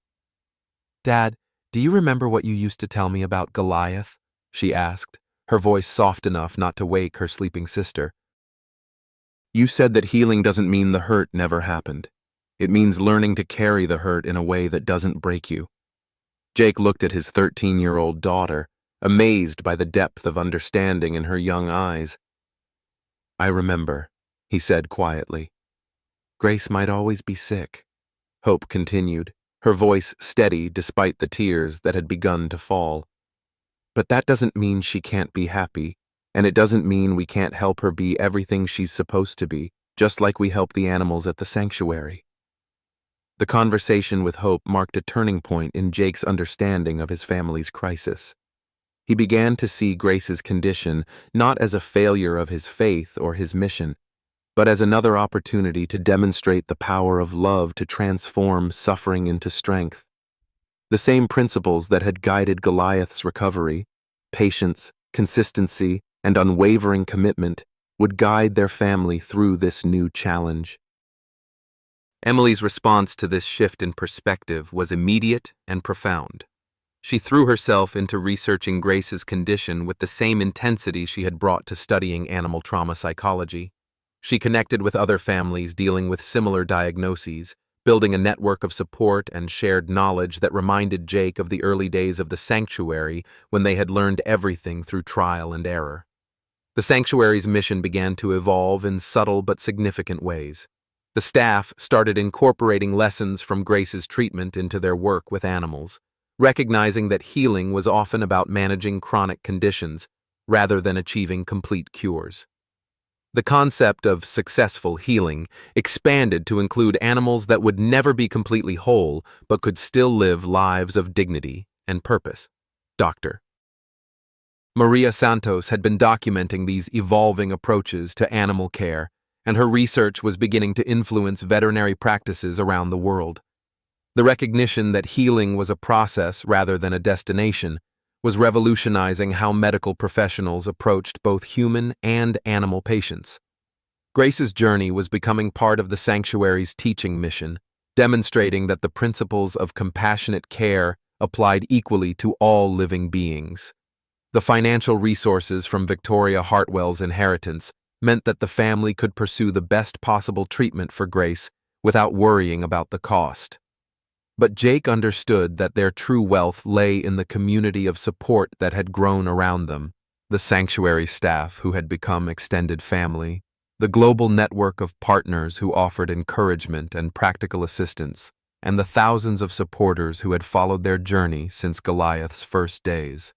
"Dad, do you remember what you used to tell me about Goliath?" she asked, her voice soft enough not to wake her sleeping sister. "You said that healing doesn't mean the hurt never happened. It means learning to carry the hurt in a way that doesn't break you." Jake looked at his 13-year-old daughter, amazed by the depth of understanding in her young eyes. "I remember," he said quietly. "Grace might always be sick," Hope continued, her voice steady despite the tears that had begun to fall. "But that doesn't mean she can't be happy, and it doesn't mean we can't help her be everything she's supposed to be, just like we help the animals at the sanctuary." The conversation with Hope marked a turning point in Jake's understanding of his family's crisis. He began to see Grace's condition not as a failure of his faith or his mission, but as another opportunity to demonstrate the power of love to transform suffering into strength. The same principles that had guided Goliath's recovery, patience, consistency, and unwavering commitment, would guide their family through this new challenge. Emily's response to this shift in perspective was immediate and profound. She threw herself into researching Grace's condition with the same intensity she had brought to studying animal trauma psychology. She connected with other families dealing with similar diagnoses, building a network of support and shared knowledge that reminded Jake of the early days of the sanctuary when they had learned everything through trial and error. The sanctuary's mission began to evolve in subtle but significant ways. The staff started incorporating lessons from Grace's treatment into their work with animals, recognizing that healing was often about managing chronic conditions rather than achieving complete cures. The concept of successful healing expanded to include animals that would never be completely whole but could still live lives of dignity and purpose. Dr. Maria Santos had been documenting these evolving approaches to animal care, and her research was beginning to influence veterinary practices around the world. The recognition that healing was a process rather than a destination was revolutionizing how medical professionals approached both human and animal patients. Grace's journey was becoming part of the sanctuary's teaching mission, demonstrating that the principles of compassionate care applied equally to all living beings. The financial resources from Victoria Hartwell's inheritance meant that the family could pursue the best possible treatment for Grace without worrying about the cost. But Jake understood that their true wealth lay in the community of support that had grown around them, the sanctuary staff who had become extended family, the global network of partners who offered encouragement and practical assistance, and the thousands of supporters who had followed their journey since Goliath's first days.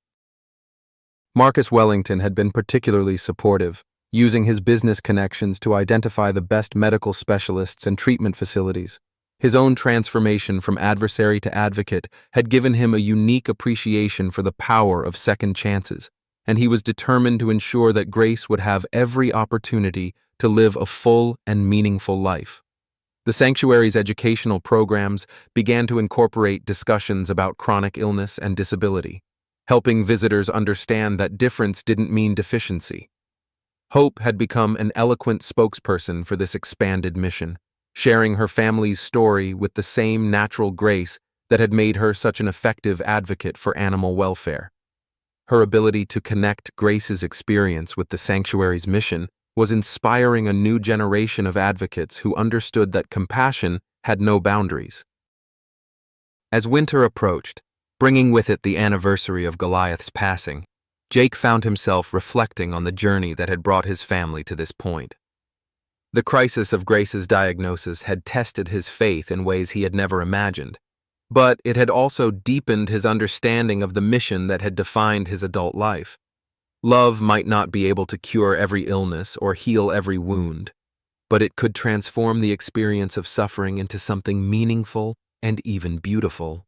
Marcus Wellington had been particularly supportive, using his business connections to identify the best medical specialists and treatment facilities. His own transformation from adversary to advocate had given him a unique appreciation for the power of second chances, and he was determined to ensure that Grace would have every opportunity to live a full and meaningful life. The sanctuary's educational programs began to incorporate discussions about chronic illness and disability, helping visitors understand that difference didn't mean deficiency. Hope had become an eloquent spokesperson for this expanded mission, sharing her family's story with the same natural grace that had made her such an effective advocate for animal welfare. Her ability to connect Grace's experience with the sanctuary's mission was inspiring a new generation of advocates who understood that compassion had no boundaries. As winter approached, bringing with it the anniversary of Goliath's passing, Jake found himself reflecting on the journey that had brought his family to this point. The crisis of Grace's diagnosis had tested his faith in ways he had never imagined, but it had also deepened his understanding of the mission that had defined his adult life. Love might not be able to cure every illness or heal every wound, but it could transform the experience of suffering into something meaningful and even beautiful.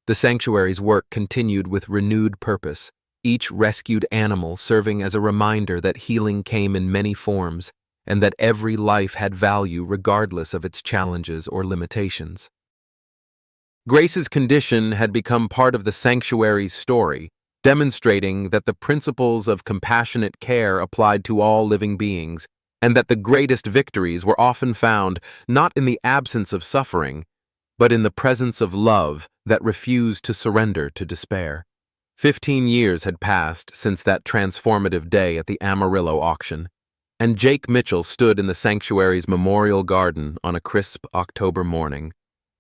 The sanctuary's work continued with renewed purpose, each rescued animal serving as a reminder that healing came in many forms and that every life had value regardless of its challenges or limitations. Grace's condition had become part of the sanctuary's story, demonstrating that the principles of compassionate care applied to all living beings, and that the greatest victories were often found not in the absence of suffering, but in the presence of love that refused to surrender to despair. 15 years had passed since that transformative day at the Amarillo auction, and Jake Mitchell stood in the sanctuary's memorial garden on a crisp October morning,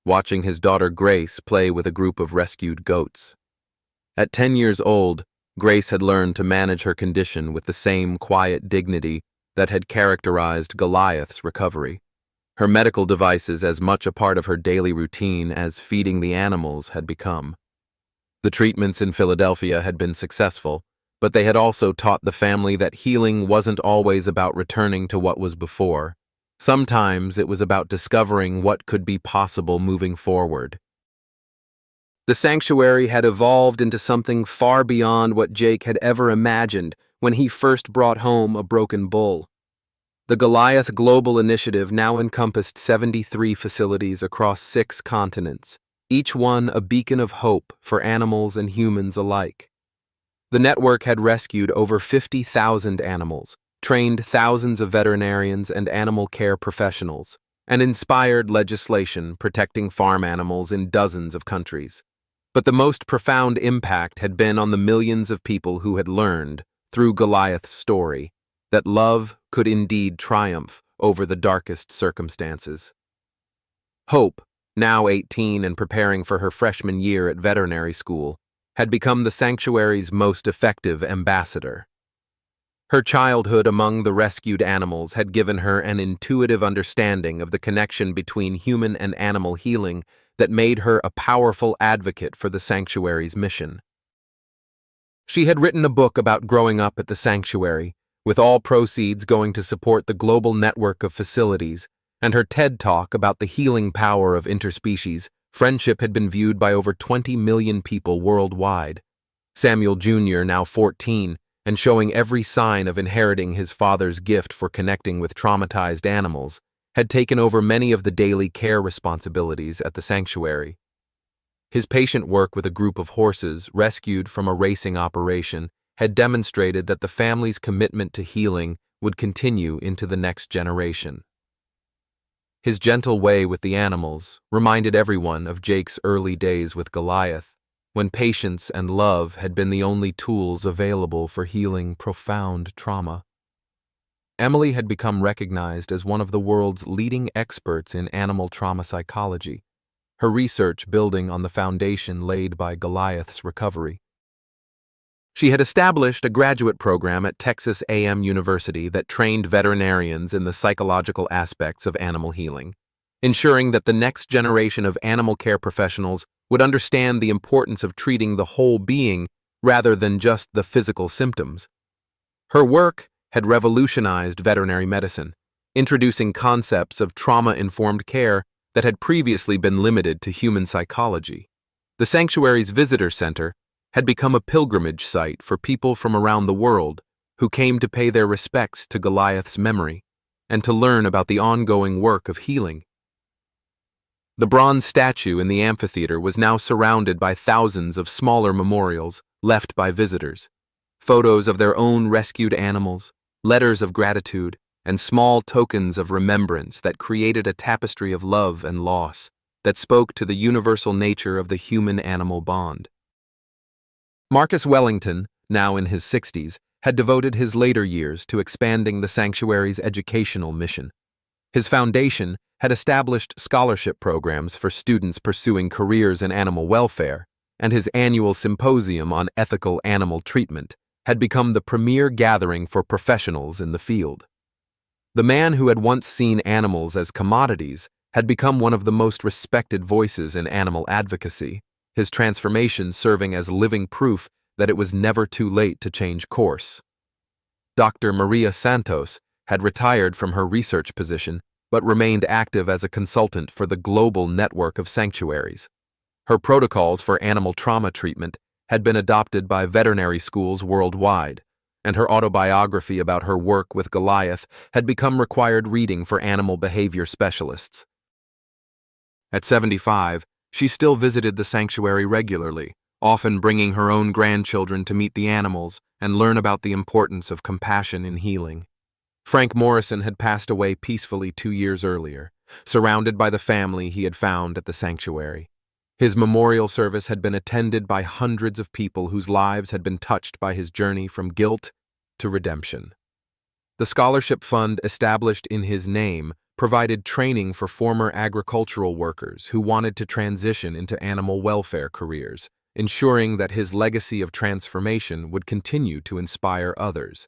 watching his daughter Grace play with a group of rescued goats. At 10 years old, Grace had learned to manage her condition with the same quiet dignity that had characterized Goliath's recovery. Her medical devices as much a part of her daily routine as feeding the animals had become. The treatments in Philadelphia had been successful, but they had also taught the family that healing wasn't always about returning to what was before. Sometimes it was about discovering what could be possible moving forward. The sanctuary had evolved into something far beyond what Jake had ever imagined when he first brought home a broken bull. The Goliath Global Initiative now encompassed 73 facilities across 6 continents, each one a beacon of hope for animals and humans alike. The network had rescued over 50,000 animals, trained thousands of veterinarians and animal care professionals, and inspired legislation protecting farm animals in dozens of countries. But the most profound impact had been on the millions of people who had learned, through Goliath's story, that love could indeed triumph over the darkest circumstances. Hope, now 18 and preparing for her freshman year at veterinary school, had become the sanctuary's most effective ambassador. Her childhood among the rescued animals had given her an intuitive understanding of the connection between human and animal healing that made her a powerful advocate for the sanctuary's mission. She had written a book about growing up at the sanctuary, with all proceeds going to support the global network of facilities, and her TED Talk about the healing power of interspecies friendship had been viewed by over 20 million people worldwide. Samuel Jr., now 14, and showing every sign of inheriting his father's gift for connecting with traumatized animals, had taken over many of the daily care responsibilities at the sanctuary. His patient work with a group of horses rescued from a racing operation had demonstrated that the family's commitment to healing would continue into the next generation. His gentle way with the animals reminded everyone of Jake's early days with Goliath, when patience and love had been the only tools available for healing profound trauma. Emily had become recognized as one of the world's leading experts in animal trauma psychology, her research building on the foundation laid by Goliath's recovery. She had established a graduate program at Texas A&M University that trained veterinarians in the psychological aspects of animal healing, ensuring that the next generation of animal care professionals would understand the importance of treating the whole being rather than just the physical symptoms. Her work had revolutionized veterinary medicine, introducing concepts of trauma-informed care that had previously been limited to human psychology. The sanctuary's visitor center had become a pilgrimage site for people from around the world who came to pay their respects to Goliath's memory and to learn about the ongoing work of healing. The bronze statue in the amphitheater was now surrounded by thousands of smaller memorials left by visitors, photos of their own rescued animals, letters of gratitude, and small tokens of remembrance that created a tapestry of love and loss that spoke to the universal nature of the human-animal bond. Marcus Wellington, now in his 60s, had devoted his later years to expanding the sanctuary's educational mission. His foundation had established scholarship programs for students pursuing careers in animal welfare, and his annual symposium on ethical animal treatment had become the premier gathering for professionals in the field. The man who had once seen animals as commodities had become one of the most respected voices in animal advocacy, his transformation serving as living proof that it was never too late to change course. Dr. Maria Santos had retired from her research position but remained active as a consultant for the global network of sanctuaries. Her protocols for animal trauma treatment had been adopted by veterinary schools worldwide, and her autobiography about her work with Goliath had become required reading for animal behavior specialists. At 75, she still visited the sanctuary regularly, often bringing her own grandchildren to meet the animals and learn about the importance of compassion in healing. Frank Morrison had passed away peacefully 2 years earlier, surrounded by the family he had found at the sanctuary. His memorial service had been attended by hundreds of people whose lives had been touched by his journey from guilt to redemption. The scholarship fund established in his name provided training for former agricultural workers who wanted to transition into animal welfare careers, ensuring that his legacy of transformation would continue to inspire others.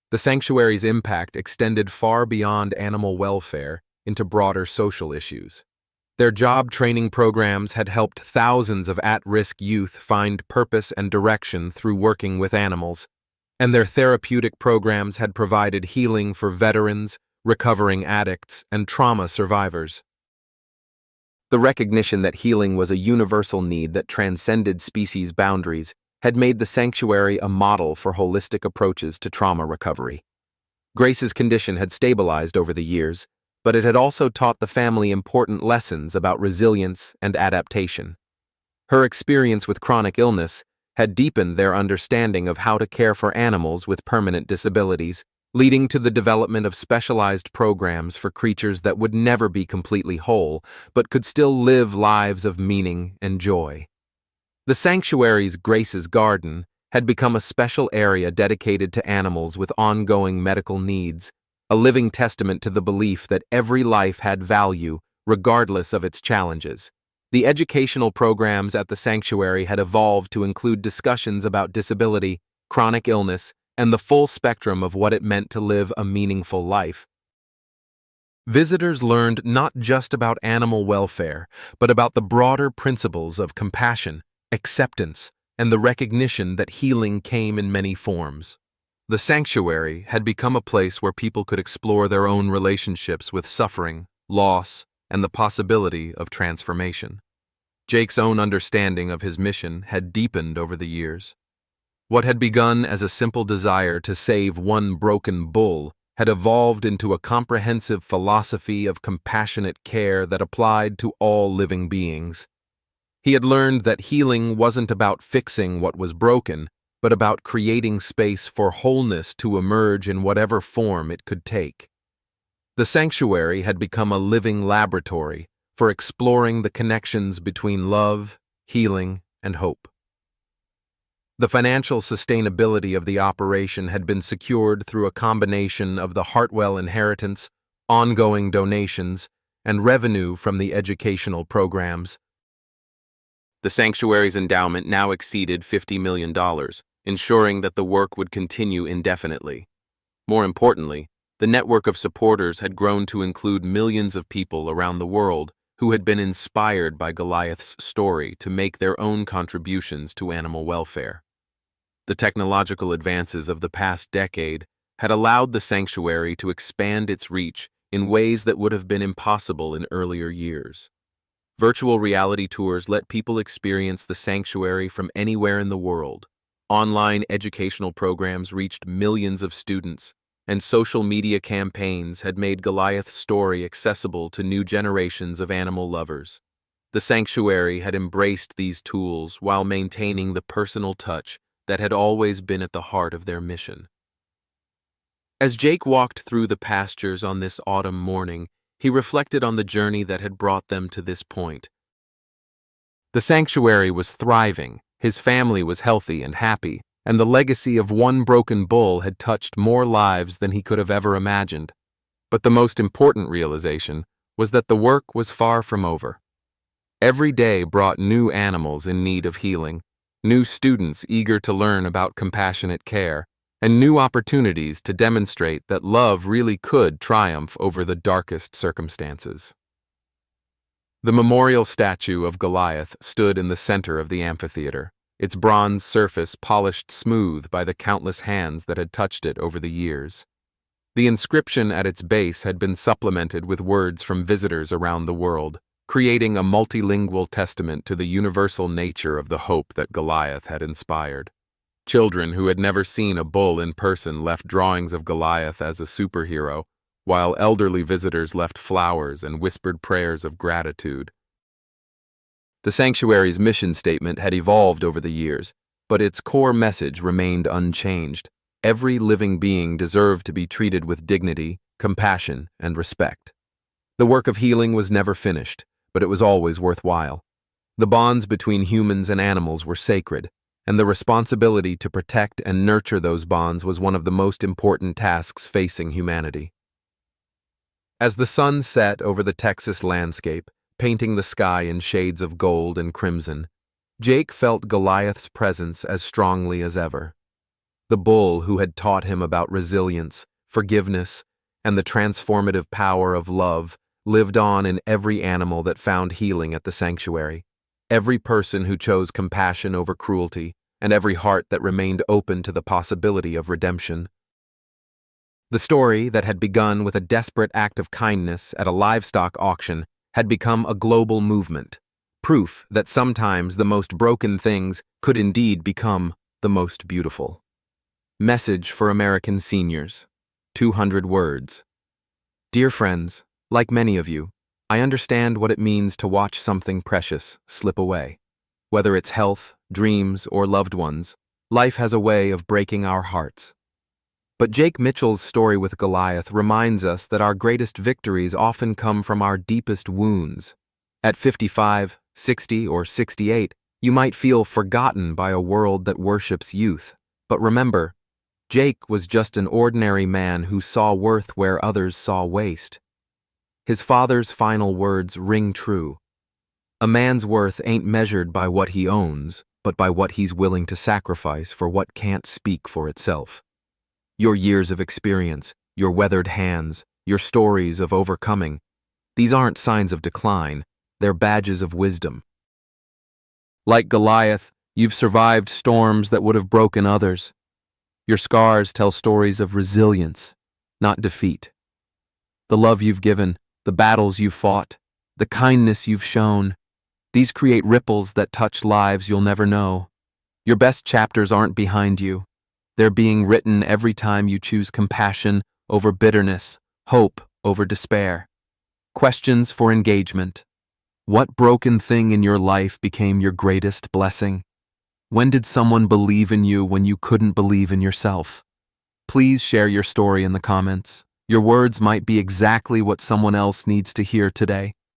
The sanctuary's impact extended far beyond animal welfare into broader social issues. Their job training programs had helped thousands of at-risk youth find purpose and direction through working with animals, and their therapeutic programs had provided healing for veterans, recovering addicts, and trauma survivors. The recognition that healing was a universal need that transcended species boundaries had made the sanctuary a model for holistic approaches to trauma recovery. Grace's condition had stabilized over the years, but it had also taught the family important lessons about resilience and adaptation. Her experience with chronic illness had deepened their understanding of how to care for animals with permanent disabilities, leading to the development of specialized programs for creatures that would never be completely whole, but could still live lives of meaning and joy. The sanctuary's Grace's Garden had become a special area dedicated to animals with ongoing medical needs, a living testament to the belief that every life had value, regardless of its challenges. The educational programs at the sanctuary had evolved to include discussions about disability, chronic illness, and the full spectrum of what it meant to live a meaningful life. Visitors learned not just about animal welfare, but about the broader principles of compassion, acceptance, and the recognition that healing came in many forms. The sanctuary had become a place where people could explore their own relationships with suffering, loss, and the possibility of transformation. Jake's own understanding of his mission had deepened over the years. What had begun as a simple desire to save one broken bull had evolved into a comprehensive philosophy of compassionate care that applied to all living beings. He had learned that healing wasn't about fixing what was broken, but about creating space for wholeness to emerge in whatever form it could take. The sanctuary had become a living laboratory for exploring the connections between love, healing, and hope. The financial sustainability of the operation had been secured through a combination of the Hartwell inheritance, ongoing donations, and revenue from the educational programs. The sanctuary's endowment now exceeded $50 million, ensuring that the work would continue indefinitely. More importantly, the network of supporters had grown to include millions of people around the world who had been inspired by Goliath's story to make their own contributions to animal welfare. The technological advances of the past decade had allowed the sanctuary to expand its reach in ways that would have been impossible in earlier years. Virtual reality tours let people experience the sanctuary from anywhere in the world. Online educational programs reached millions of students, and social media campaigns had made Goliath's story accessible to new generations of animal lovers. The sanctuary had embraced these tools while maintaining the personal touch that had always been at the heart of their mission. As Jake walked through the pastures on this autumn morning, he reflected on the journey that had brought them to this point. The sanctuary was thriving, his family was healthy and happy, and the legacy of one broken bull had touched more lives than he could have ever imagined. But the most important realization was that the work was far from over. Every day brought new animals in need of healing, new students eager to learn about compassionate care, and new opportunities to demonstrate that love really could triumph over the darkest circumstances. The memorial statue of Goliath stood in the center of the amphitheater, its bronze surface polished smooth by the countless hands that had touched it over the years. The inscription at its base had been supplemented with words from visitors around the world, creating a multilingual testament to the universal nature of the hope that Goliath had inspired. Children who had never seen a bull in person left drawings of Goliath as a superhero, while elderly visitors left flowers and whispered prayers of gratitude. The sanctuary's mission statement had evolved over the years, but its core message remained unchanged. Every living being deserved to be treated with dignity, compassion, and respect. The work of healing was never finished, but it was always worthwhile. The bonds between humans and animals were sacred, and the responsibility to protect and nurture those bonds was one of the most important tasks facing humanity. As the sun set over the Texas landscape, painting the sky in shades of gold and crimson, Jake felt Goliath's presence as strongly as ever. The bull who had taught him about resilience, forgiveness, and the transformative power of love lived on in every animal that found healing at the sanctuary, every person who chose compassion over cruelty, and every heart that remained open to the possibility of redemption. The story that had begun with a desperate act of kindness at a livestock auction had become a global movement, proof that sometimes the most broken things could indeed become the most beautiful. Message for American seniors. 200 words. Dear friends, like many of you, I understand what it means to watch something precious slip away. Whether it's health, dreams, or loved ones, life has a way of breaking our hearts. But Jake Mitchell's story with Goliath reminds us that our greatest victories often come from our deepest wounds. At 55, 60, or 68, you might feel forgotten by a world that worships youth. But remember, Jake was just an ordinary man who saw worth where others saw waste. His father's final words ring true. A man's worth ain't measured by what he owns, but by what he's willing to sacrifice for what can't speak for itself. Your years of experience, your weathered hands, your stories of overcoming, these aren't signs of decline, they're badges of wisdom. Like Goliath, you've survived storms that would have broken others. Your scars tell stories of resilience, not defeat. The love you've given, the battles you've fought, the kindness you've shown, these create ripples that touch lives you'll never know. Your best chapters aren't behind you. They're being written every time you choose compassion over bitterness, hope over despair. Questions for engagement. What broken thing in your life became your greatest blessing? When did someone believe in you when you couldn't believe in yourself? Please share your story in the comments. Your words might be exactly what someone else needs to hear today.